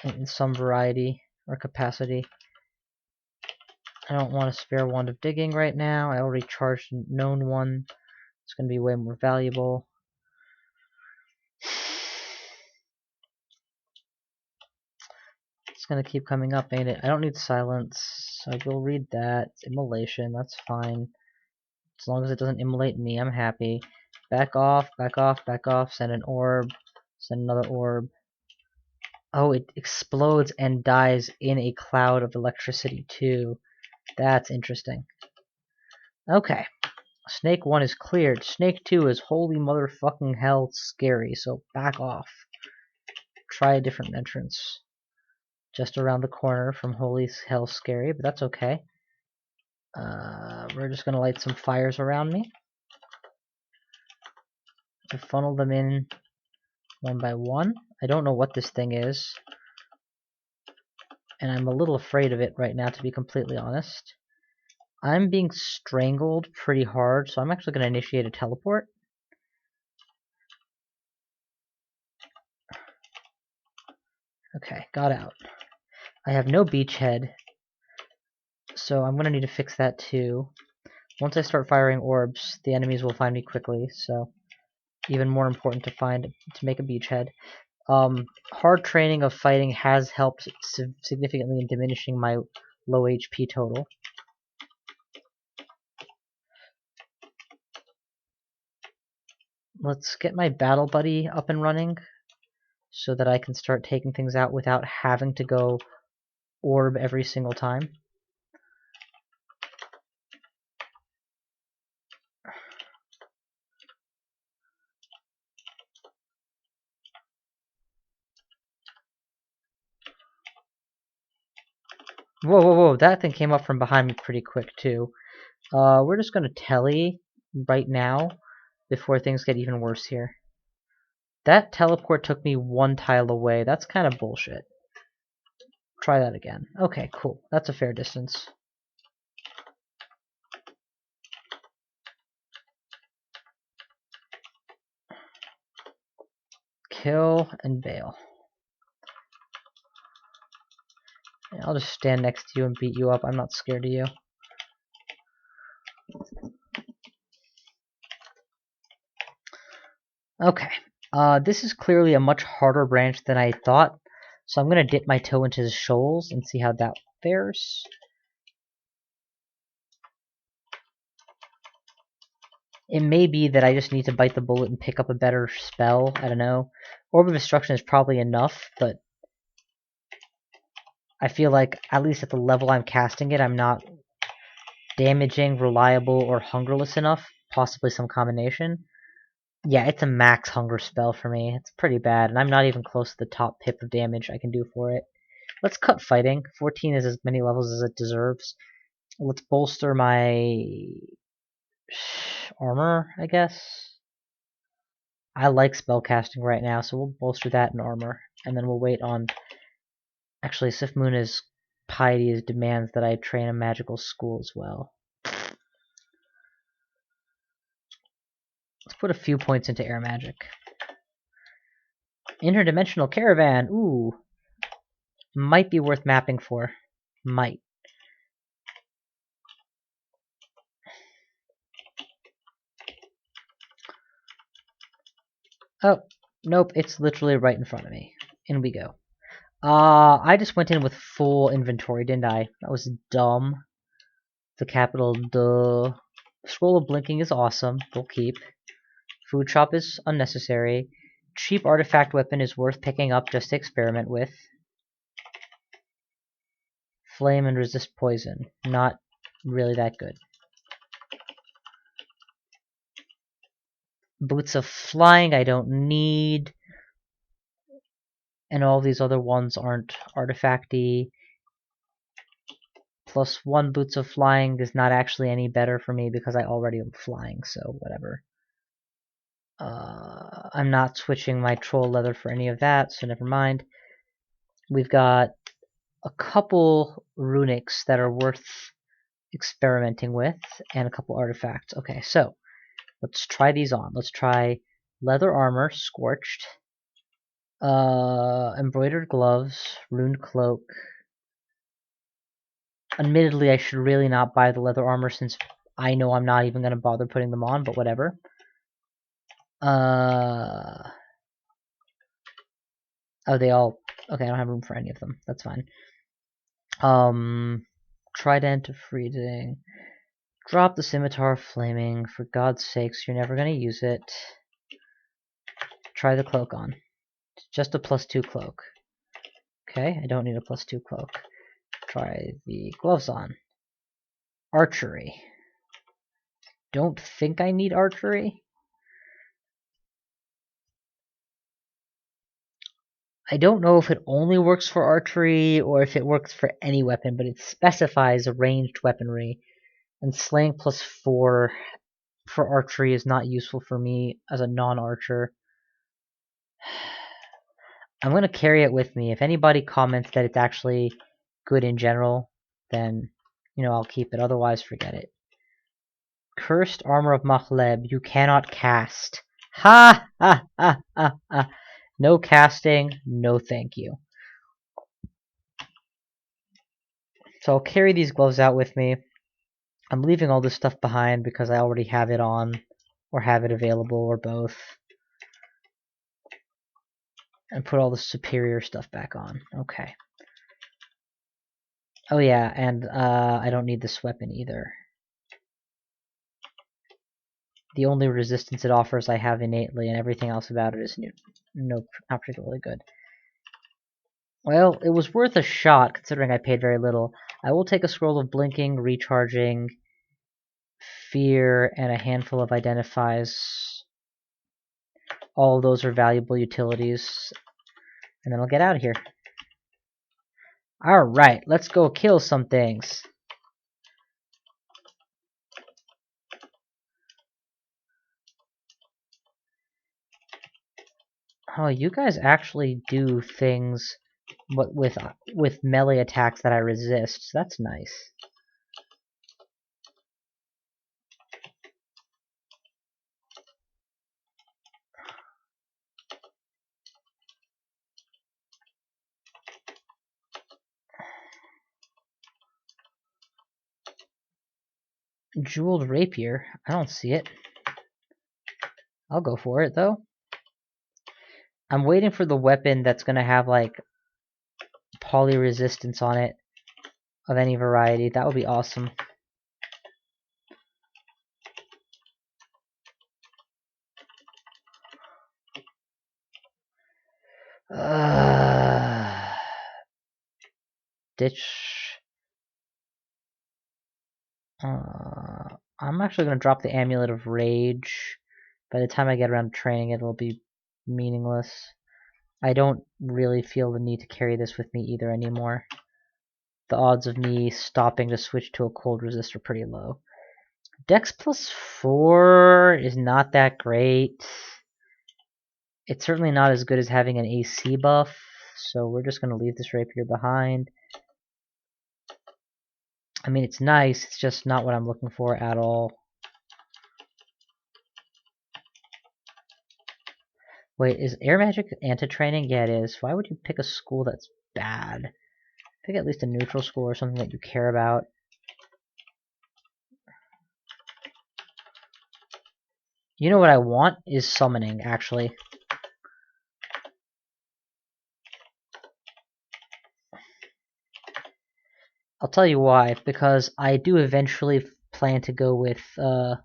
[SPEAKER 1] in some variety or capacity. I don't want a spare wand of digging right now. I already charged a known one. It's going to be way more valuable. It's going to keep coming up, ain't it? I don't need silence. I will read that. Immolation, that's fine. As long as it doesn't immolate me, I'm happy. Back off, back off, back off. Send an orb. Send another orb. Oh, it explodes and dies in a cloud of electricity too. That's interesting. Okay. Snake 1 is cleared. Snake 2 is holy motherfucking hell scary, so back off. Try a different entrance. Just around the corner from holy hell scary, but that's okay. We're just going to light some fires around me to funnel them in one by one. I don't know what this thing is, and I'm a little afraid of it right now, to be completely honest. I'm being strangled pretty hard, so I'm actually going to initiate a teleport. Okay, got out. I have no beachhead, so I'm going to need to fix that too. Once I start firing orbs, the enemies will find me quickly, so even more important to make a beachhead. Hard training of fighting has helped significantly in diminishing my low HP total. Let's get my battle buddy up and running so that I can start taking things out without having to go orb every single time. Whoa, whoa, whoa, that thing came up from behind me pretty quick too. We're just gonna telly right now before things get even worse here. That teleport took me one tile away. That's kind of bullshit. Try that again. Okay, cool. That's a fair distance. Kill and bail. Yeah, I'll just stand next to you and beat you up. I'm not scared of you. Okay. This is clearly a much harder branch than I thought, so I'm going to dip my toe into the shoals and see how that fares. It may be that I just need to bite the bullet and pick up a better spell. I don't know. Orb of Destruction is probably enough, but I feel like, at least at the level I'm casting it, I'm not damaging, reliable, or hungerless enough. Possibly some combination. Yeah, it's a max hunger spell for me. It's pretty bad, and I'm not even close to the top pip of damage I can do for it. Let's cut fighting. 14 is as many levels as it deserves. Let's bolster my armor, I guess. I like spellcasting right now, so we'll bolster that in armor. And then we'll wait on... Actually, Sif Muna's piety demands that I train a magical school as well. Let's put a few points into air magic. Interdimensional caravan! Ooh! Might be worth mapping for. Might. Oh, nope, it's literally right in front of me. In we go. I just went in with full inventory, didn't I? That was dumb. The capital duh. Scroll of Blinking is awesome. We'll keep. Food shop is unnecessary. Cheap artifact weapon is worth picking up just to experiment with. Flame and resist poison. Not really that good. Boots of Flying I don't need. And all these other ones aren't artifacty. +1 Boots of Flying is not actually any better for me because I already am flying, so whatever. I'm not switching my troll leather for any of that, so never mind. We've got a couple runics that are worth experimenting with, and a couple artifacts. Okay, so let's try these on. Let's try leather armor, scorched. Embroidered gloves, runed cloak. Admittedly, I should really not buy the leather armor since I know I'm not even going to bother putting them on, but whatever. Oh, they all... Okay, I don't have room for any of them. That's fine. Trident of freezing. Drop the scimitar of flaming. For God's sakes, you're never going to use it. Try the cloak on. Just a +2 cloak. Okay, I don't need a +2 cloak. Try the gloves on. Archery. Don't think I need archery. I don't know if it only works for archery or if it works for any weapon, but it specifies ranged weaponry. And slaying +4 for archery is not useful for me as a non-archer. I'm going to carry it with me. If anybody comments that it's actually good in general, then, I'll keep it. Otherwise, forget it. Cursed Armor of Machleb, you cannot cast. Ha! Ha! Ha! Ha! Ha! No casting, no thank you. So I'll carry these gloves out with me. I'm leaving all this stuff behind because I already have it on, or have it available, or both. And put all the superior stuff back on. Okay. Oh yeah, and I don't need this weapon either. The only resistance it offers I have innately, and everything else about it is not particularly good. Well, it was worth a shot, considering I paid very little. I will take a scroll of blinking, recharging, fear, and a handful of identifies. All of those are valuable utilities. And then I'll get out of here. Alright, let's go kill some things. Oh, you guys actually do things with melee attacks that I resist. That's nice. Jeweled rapier. I don't see it. I'll go for it, though. I'm waiting for the weapon that's gonna have, like, poly resistance on it of any variety. That would be awesome. Ditch. I'm actually gonna drop the Amulet of Rage. By the time I get around to training it, it'll be meaningless. I don't really feel the need to carry this with me either anymore. The odds of me stopping to switch to a cold resist are pretty low. Dex +4 is not that great. It's certainly not as good as having an AC buff, so we're just going to leave this rapier behind. I mean, it's nice, it's just not what I'm looking for at all. Wait, is air magic anti-training? Yeah, it is. Why would you pick a school that's bad? Pick at least a neutral school or something that you care about. You know what I want is summoning, actually. I'll tell you why, because I do eventually plan to go with that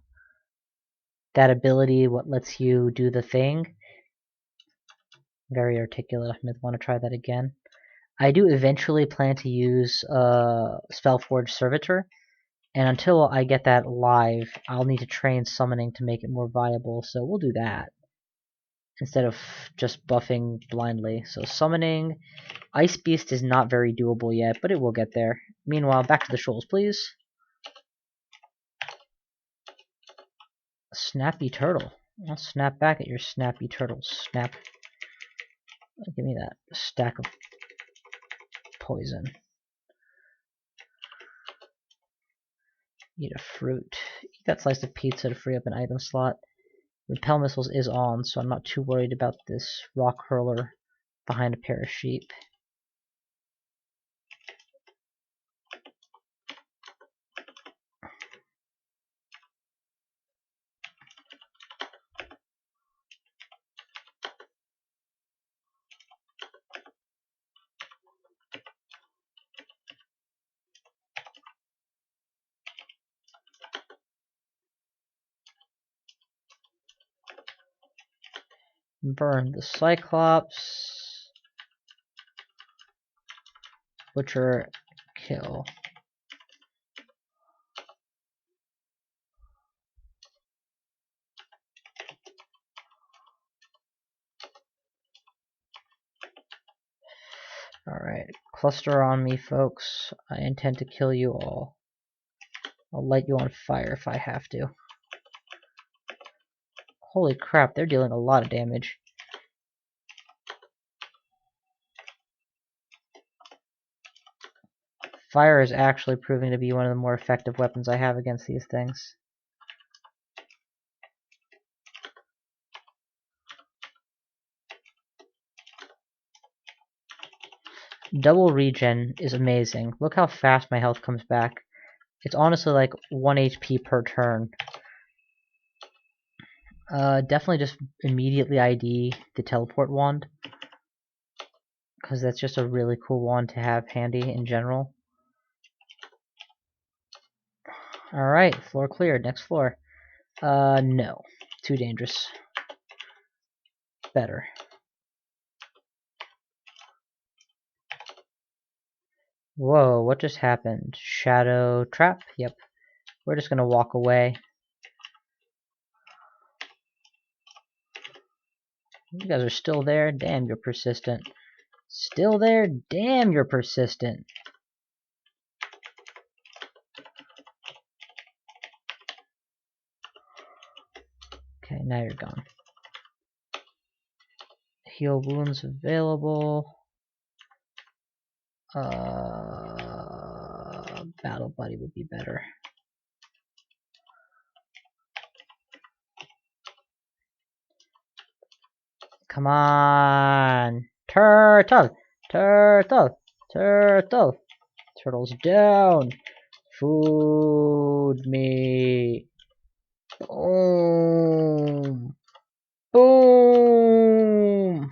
[SPEAKER 1] ability, what lets you do the thing. Very articulate, I might want to try that again. I do eventually plan to use Spellforge Servitor, and until I get that live, I'll need to train summoning to make it more viable, so we'll do that. Instead of just buffing blindly. So summoning, Ice Beast is not very doable yet, but it will get there. Meanwhile, back to the shoals, please. Snappy Turtle. I'll snap back at your Snappy Turtle. Snap. Give me that stack of poison. Eat a fruit. Eat that slice of pizza to free up an item slot. Repel missiles is on, so I'm not too worried about this rock hurler behind a pair of sheep. Burn the Cyclops. Butcher, kill. Alright, cluster on me, folks. I intend to kill you all. I'll light you on fire if I have to. Holy crap, they're dealing a lot of damage. Fire is actually proving to be one of the more effective weapons I have against these things. Double regen is amazing. Look how fast my health comes back. It's honestly like 1 HP per turn. Definitely just immediately ID the teleport wand, because that's just a really cool wand to have handy in general. Alright, floor cleared. Next floor. No. Too dangerous. Better. Whoa, what just happened? Shadow trap? Yep. We're just gonna walk away. You guys are still there? Damn, you're persistent. Still there? Damn, you're persistent. Okay, now you're gone. Heal wounds available. Battle buddy would be better. Come on! Turtle! Turtle! Turtle! Turtle's down! Food me! Boom! Boom!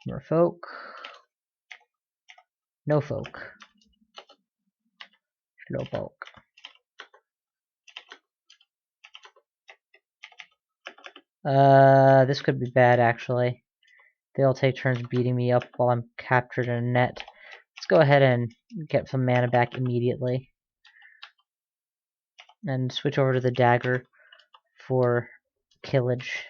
[SPEAKER 1] More folk. No folk. No folk. This could be bad actually. They'll take turns beating me up while I'm captured in a net. Let's go ahead and get some mana back immediately. And switch over to the dagger for killage.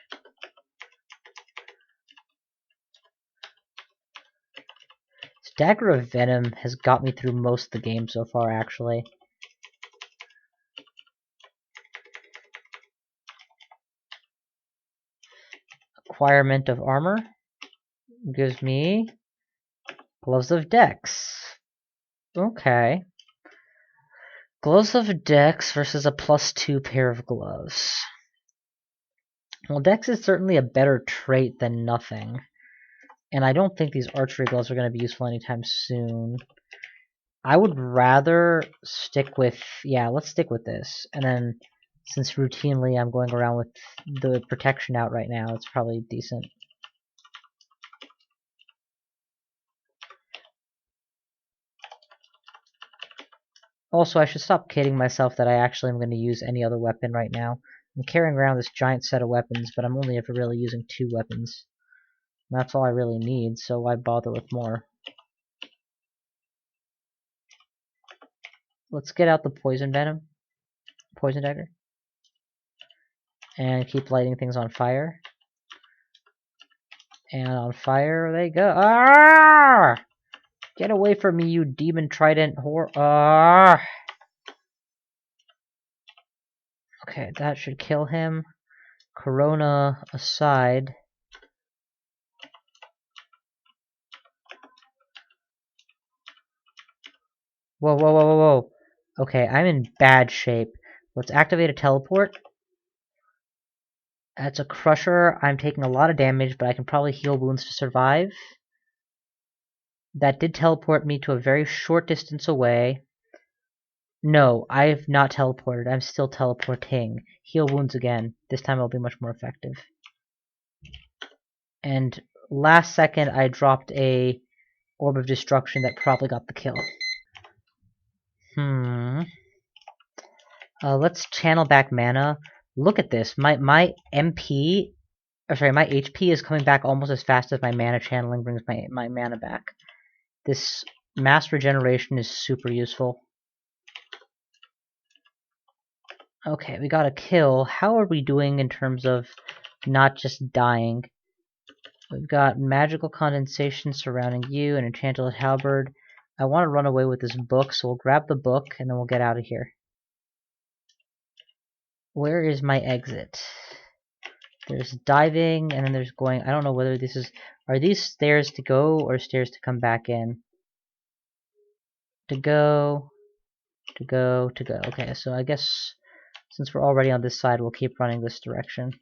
[SPEAKER 1] This dagger of venom has got me through most of the game so far, actually. Acquirement of armor gives me gloves of dex. Okay. Gloves of dex versus a +2 pair of gloves. Well, dex is certainly a better trait than nothing. And I don't think these archery gloves are going to be useful anytime soon. I would rather stick with... yeah, let's stick with this. And then, since routinely I'm going around with the protection out right now, it's probably decent. Also, I should stop kidding myself that I actually am going to use any other weapon right now. I'm carrying around this giant set of weapons, but I'm only ever really using 2 weapons. And that's all I really need, so why bother with more? Let's get out the poison venom. Poison dagger. And keep lighting things on fire. And on fire they go. Ah! Get away from me, you demon trident whore. Ah! Okay, that should kill him. Corona aside. Whoa, whoa, whoa, whoa, whoa. Okay, I'm in bad shape. Let's activate a teleport. That's a crusher. I'm taking a lot of damage, but I can probably heal wounds to survive. That did teleport me to a very short distance away. No, I've not teleported. I'm still teleporting. Heal wounds again. This time it'll be much more effective. And last second I dropped a Orb of Destruction that probably got the kill. Let's channel back mana. Look at this. My MP, or sorry, my HP is coming back almost as fast as my mana channeling brings my mana back. This mass regeneration is super useful. Okay, we got a kill. How are we doing in terms of not just dying? We've got magical condensation surrounding you and enchanted halberd. I want to run away with this book, so we'll grab the book and then we'll get out of here. Where is my exit? There's diving, and then there's going. I don't know whether this is. Are these stairs to go or stairs to come back in? To go, to go, to go. Okay, so I guess since we're already on this side, we'll keep running this direction.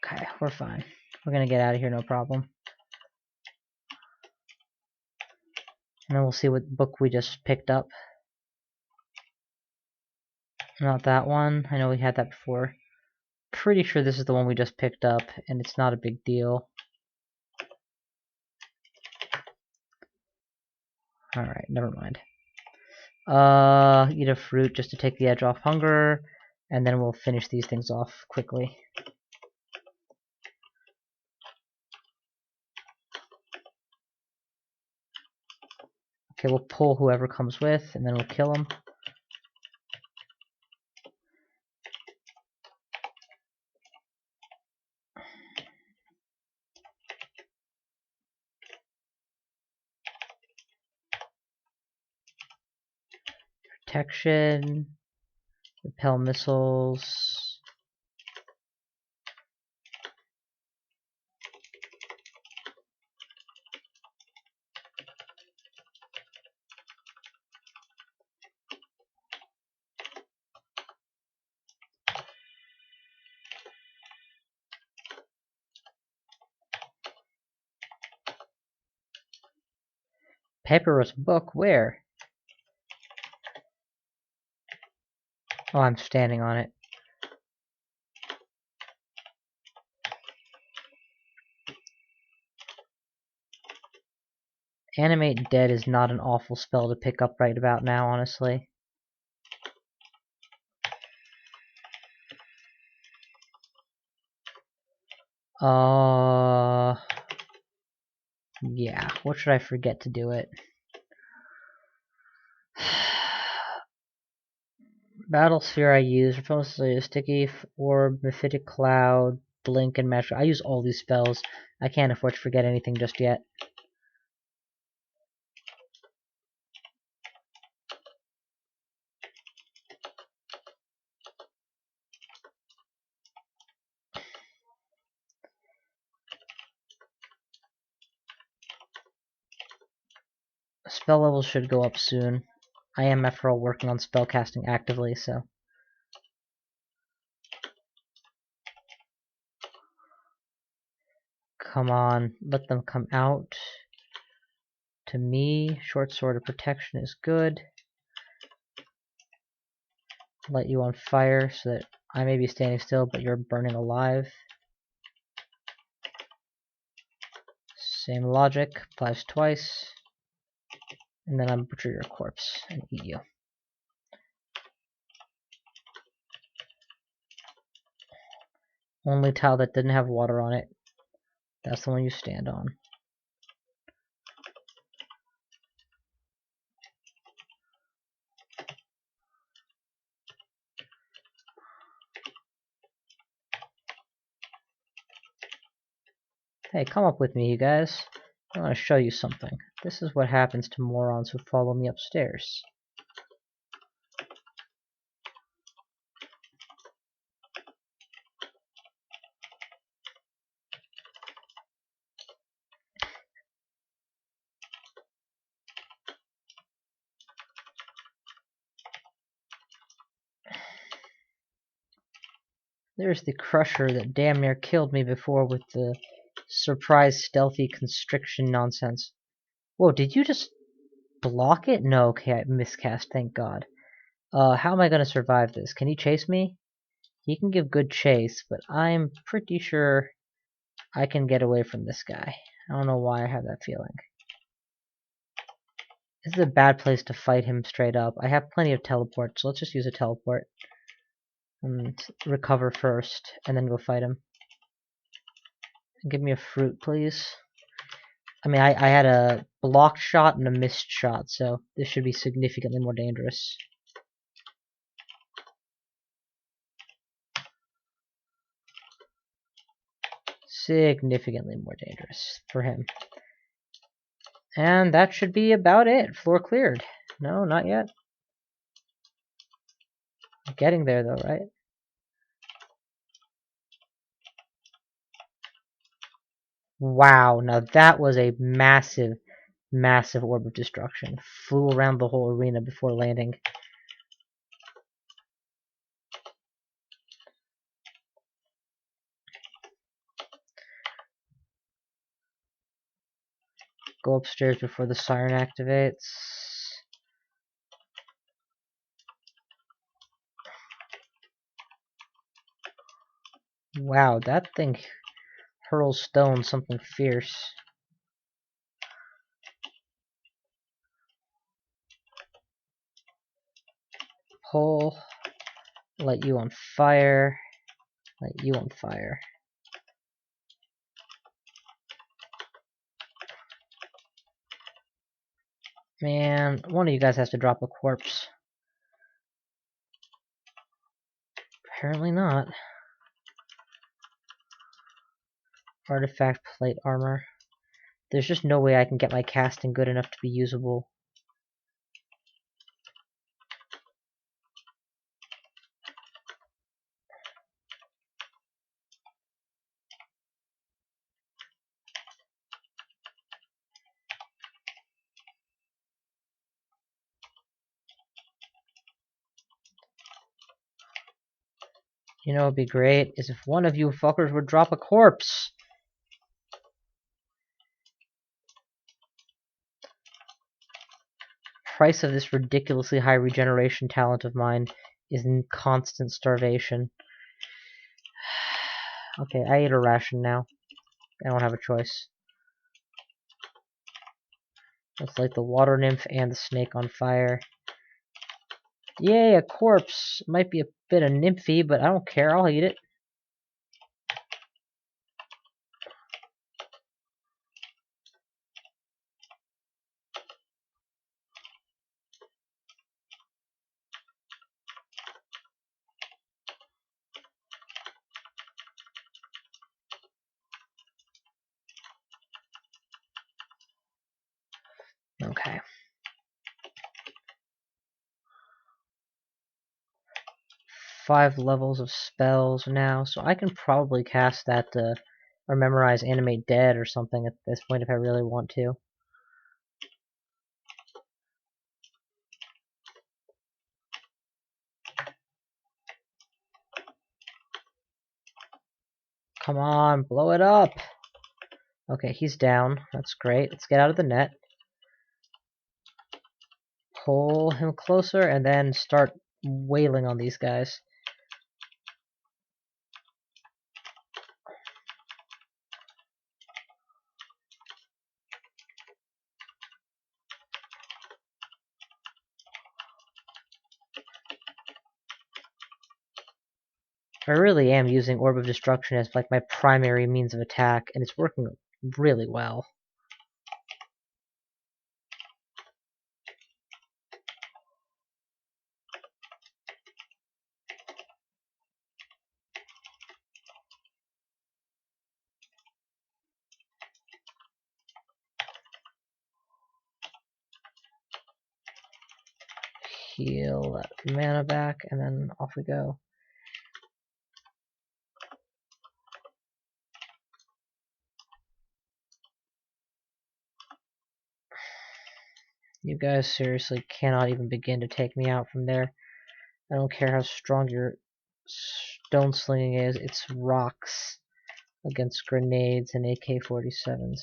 [SPEAKER 1] Okay, we're fine. We're gonna get out of here, no problem. And then we'll see what book we just picked up. Not that one. I know we had that before. Pretty sure this is the one we just picked up, and it's not a big deal. Alright, never mind. Eat a fruit just to take the edge off hunger, and then we'll finish these things off quickly. Okay, we'll pull whoever comes with, and then we'll kill them. Protection, repel missiles. Papyrus book, where? Oh, I'm standing on it. Animate Dead is not an awful spell to pick up right about now, honestly. Yeah, what should I forget to do it? Battle Sphere I use, Repulsive Sticky, Orb, Mephitic Cloud, Blink, and Magic. I use all these spells. I can't afford to forget anything just yet. Spell levels should go up soon. I am, after all, working on spellcasting actively, so. Come on, let them come out. To me, Short Sword of Protection is good. Light you on fire so that I may be standing still, but you're burning alive. Same logic, applies twice. And then I butcher your corpse and eat you. Only tile that didn't have water on it. That's the one you stand on. Hey, come up with me, you guys. I want to show you something. This is what happens to morons who follow me upstairs. There's the Crusher that damn near killed me before with the surprise stealthy constriction nonsense. Whoa, did you just block it? No, okay, I miscast, thank God. How am I gonna survive this? Can he chase me? He can give good chase, but I'm pretty sure I can get away from this guy. I don't know why I have that feeling. This is a bad place to fight him straight up. I have plenty of teleport, so let's just use a teleport. And recover first, and then go fight him. Give me a fruit, please. I mean, I had a blocked shot and a missed shot, so this should be significantly more dangerous. Significantly more dangerous for him. And that should be about it. Floor cleared. No, not yet. Getting there though, right? Wow, now that was a massive, massive orb of destruction. Flew around the whole arena before landing. Go upstairs before the siren activates. Wow, that thing hurls stone something fierce. Pull. Light you on fire. Light you on fire. Man, one of you guys has to drop a corpse. Apparently not. Artifact plate armor. There's just no way I can get my casting good enough to be usable. You know what would be great is if one of you fuckers would drop a corpse. Price of this ridiculously high regeneration talent of mine is in constant starvation. Okay, I ate a ration now. I don't have a choice. Let's light the water nymph and the snake on fire. Yay, a corpse! Might be a bit of nymphy, but I don't care, I'll eat it. Okay. 5 levels of spells now, so I can probably cast that or memorize Animate Dead or something at this point if I really want to. Come on, blow it up! Okay, he's down. That's great. Let's get out of the net. Pull him closer and then start wailing on these guys. I really am using Orb of Destruction as like my primary means of attack, and it's working really well. Heal that mana back, and then off we go. You guys seriously cannot even begin to take me out from there. I don't care how strong your stone slinging is. It's rocks against grenades and AK-47s.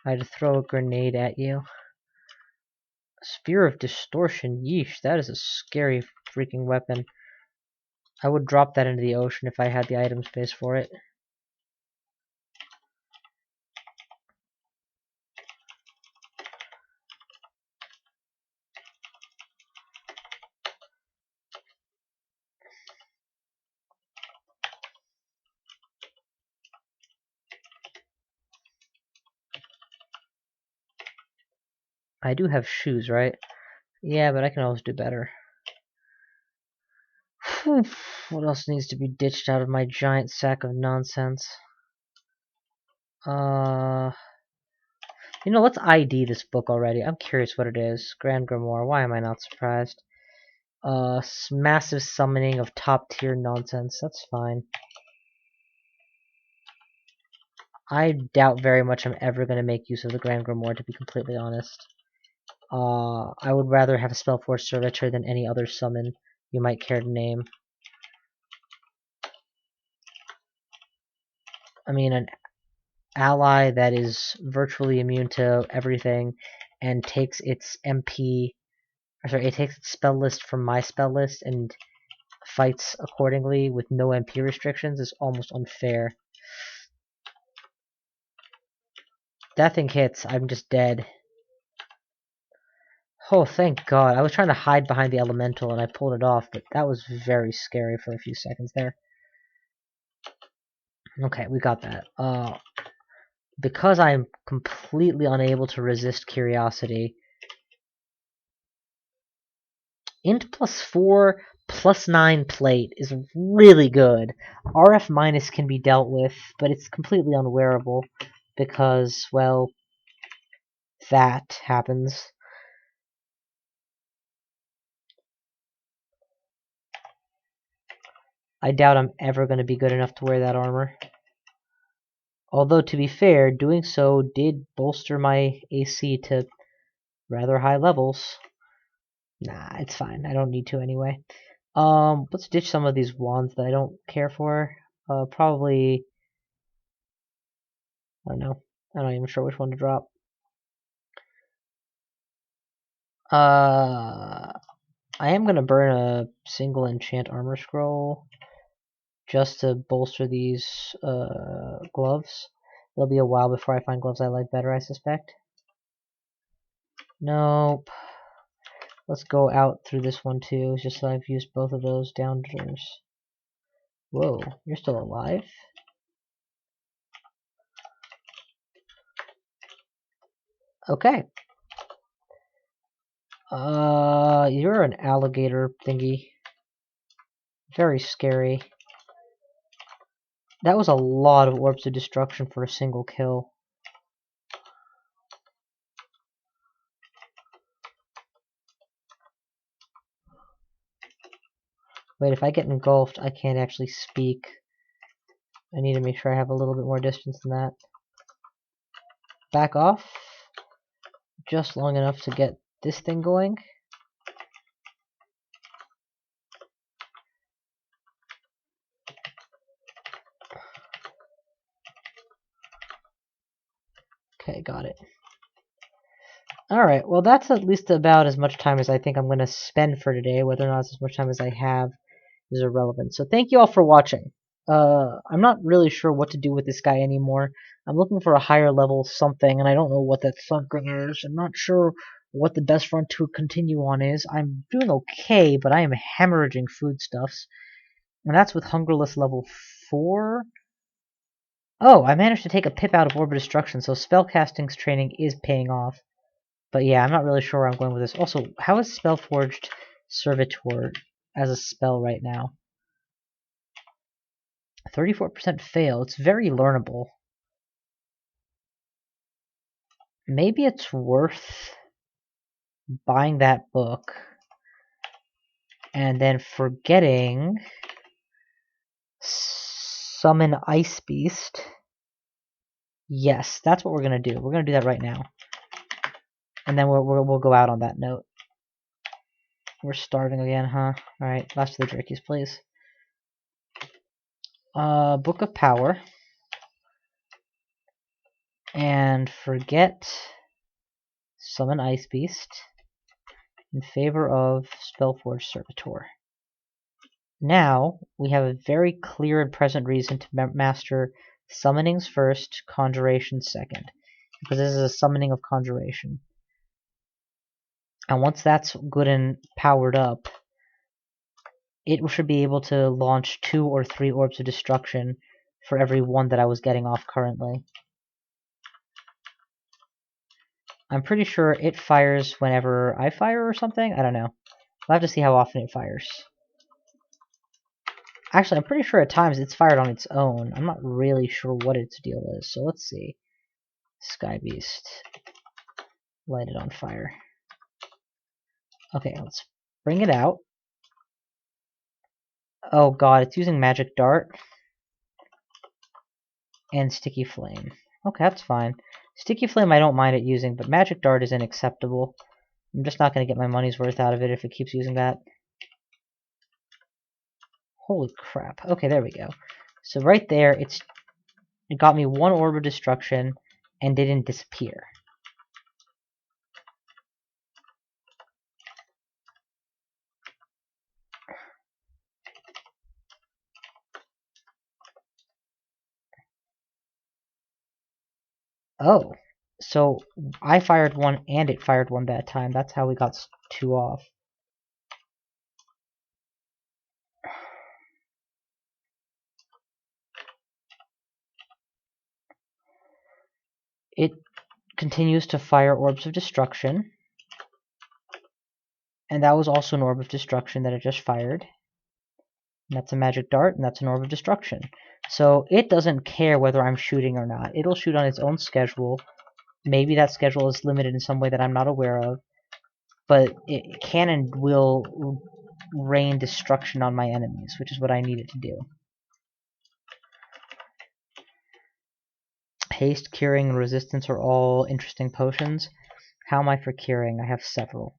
[SPEAKER 1] I had to throw a grenade at you. Spear of Distortion, yeesh, that is a scary freaking weapon. I would drop that into the ocean if I had the item space for it. I do have shoes, right? Yeah, but I can always do better. Whew. What else needs to be ditched out of my giant sack of nonsense? You know, let's ID this book already. I'm curious what it is. Grand Grimoire, why am I not surprised? Massive summoning of top tier nonsense. That's fine. I doubt very much I'm ever going to make use of the Grand Grimoire, to be completely honest. I would rather have a Spellforce Servitor than any other summon you might care to name. I mean, an ally that is virtually immune to everything and takes its MP, or sorry, it takes its spell list from my spell list and fights accordingly with no MP restrictions is almost unfair. That thing hits, I'm just dead. Oh, thank God. I was trying to hide behind the elemental and I pulled it off, but that was very scary for a few seconds there. Okay, we got that. Because I'm completely unable to resist curiosity, int +4 +9 plate is really good. RF minus can be dealt with, but it's completely unwearable because, well, that happens. I doubt I'm ever going to be good enough to wear that armor. Although, to be fair, doing so did bolster my AC to rather high levels. Nah, it's fine. I don't need to anyway. Let's ditch some of these wands that I don't care for. Probably, I don't know. I'm not even sure which one to drop. I am gonna burn a single enchant armor scroll just to bolster these gloves. It'll be a while before I find gloves I like better, I suspect. Nope. Let's go out through this one too, just so I've used both of those downers. Whoa, you're still alive? Okay. You're an alligator thingy. Very scary. That was a lot of orbs of destruction for a single kill. Wait, if I get engulfed, I can't actually speak. I need to make sure I have a little bit more distance than that. Back off. Just long enough to get this thing going. Okay, got it. Alright, well that's at least about as much time as I think I'm going to spend for today. Whether or not it's as much time as I have is irrelevant. So thank you all for watching. I'm not really sure what to do with this guy anymore. I'm looking for a higher level something, and I don't know what that something is. I'm not sure what the best front to continue on is. I'm doing okay, but I am hemorrhaging foodstuffs. And that's with Hungerless level 4. Oh, I managed to take a pip out of Orb of Destruction, so spellcasting's training is paying off. But yeah, I'm not really sure where I'm going with this. Also, how is Spellforged Servitor as a spell right now? 34% fail. It's very learnable. Maybe it's worth buying that book and then forgetting Summon Ice Beast Yes, that's what we're gonna do. We're gonna do that right now. And then we'll go out on that note. We're starving again, huh? Alright, last of the jerkies, please. Book of Power. And forget Summon Ice Beast in favor of Spellforge Servitor. Now, we have a very clear and present reason to master Summonings first, Conjuration second. Because this is a summoning of Conjuration. And once that's good and powered up, it should be able to launch 2 or 3 Orbs of Destruction for every one that I was getting off currently. I'm pretty sure it fires whenever I fire or something. I don't know. We'll have to see how often it fires. Actually, I'm pretty sure at times it's fired on its own. I'm not really sure what its deal is, so let's see. Sky Beast. Light it on fire. Okay, let's bring it out. Oh god, it's using Magic Dart. And Sticky Flame. Okay, that's fine. Sticky Flame I don't mind it using, but Magic Dart is unacceptable. I'm just not going to get my money's worth out of it if it keeps using that. Holy crap. Okay, there we go. So right there, it got me 1 Orb of Destruction and didn't disappear. Oh, so I fired 1 and it fired 1 that time. That's how we got 2 off. It continues to fire Orbs of Destruction. And that was also an Orb of Destruction that it just fired. And that's a Magic Dart, and that's an Orb of Destruction. So it doesn't care whether I'm shooting or not. It'll shoot on its own schedule. Maybe that schedule is limited in some way that I'm not aware of. But it can and will rain destruction on my enemies, which is what I needed to do. Haste, Curing, and Resistance are all interesting potions. How am I for Curing? I have several.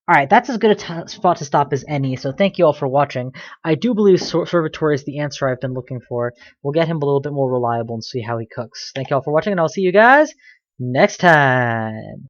[SPEAKER 1] Alright, that's as good a spot to stop as any, so thank you all for watching. I do believe Servitor is the answer I've been looking for. We'll get him a little bit more reliable and see how he cooks. Thank you all for watching, and I'll see you guys next time!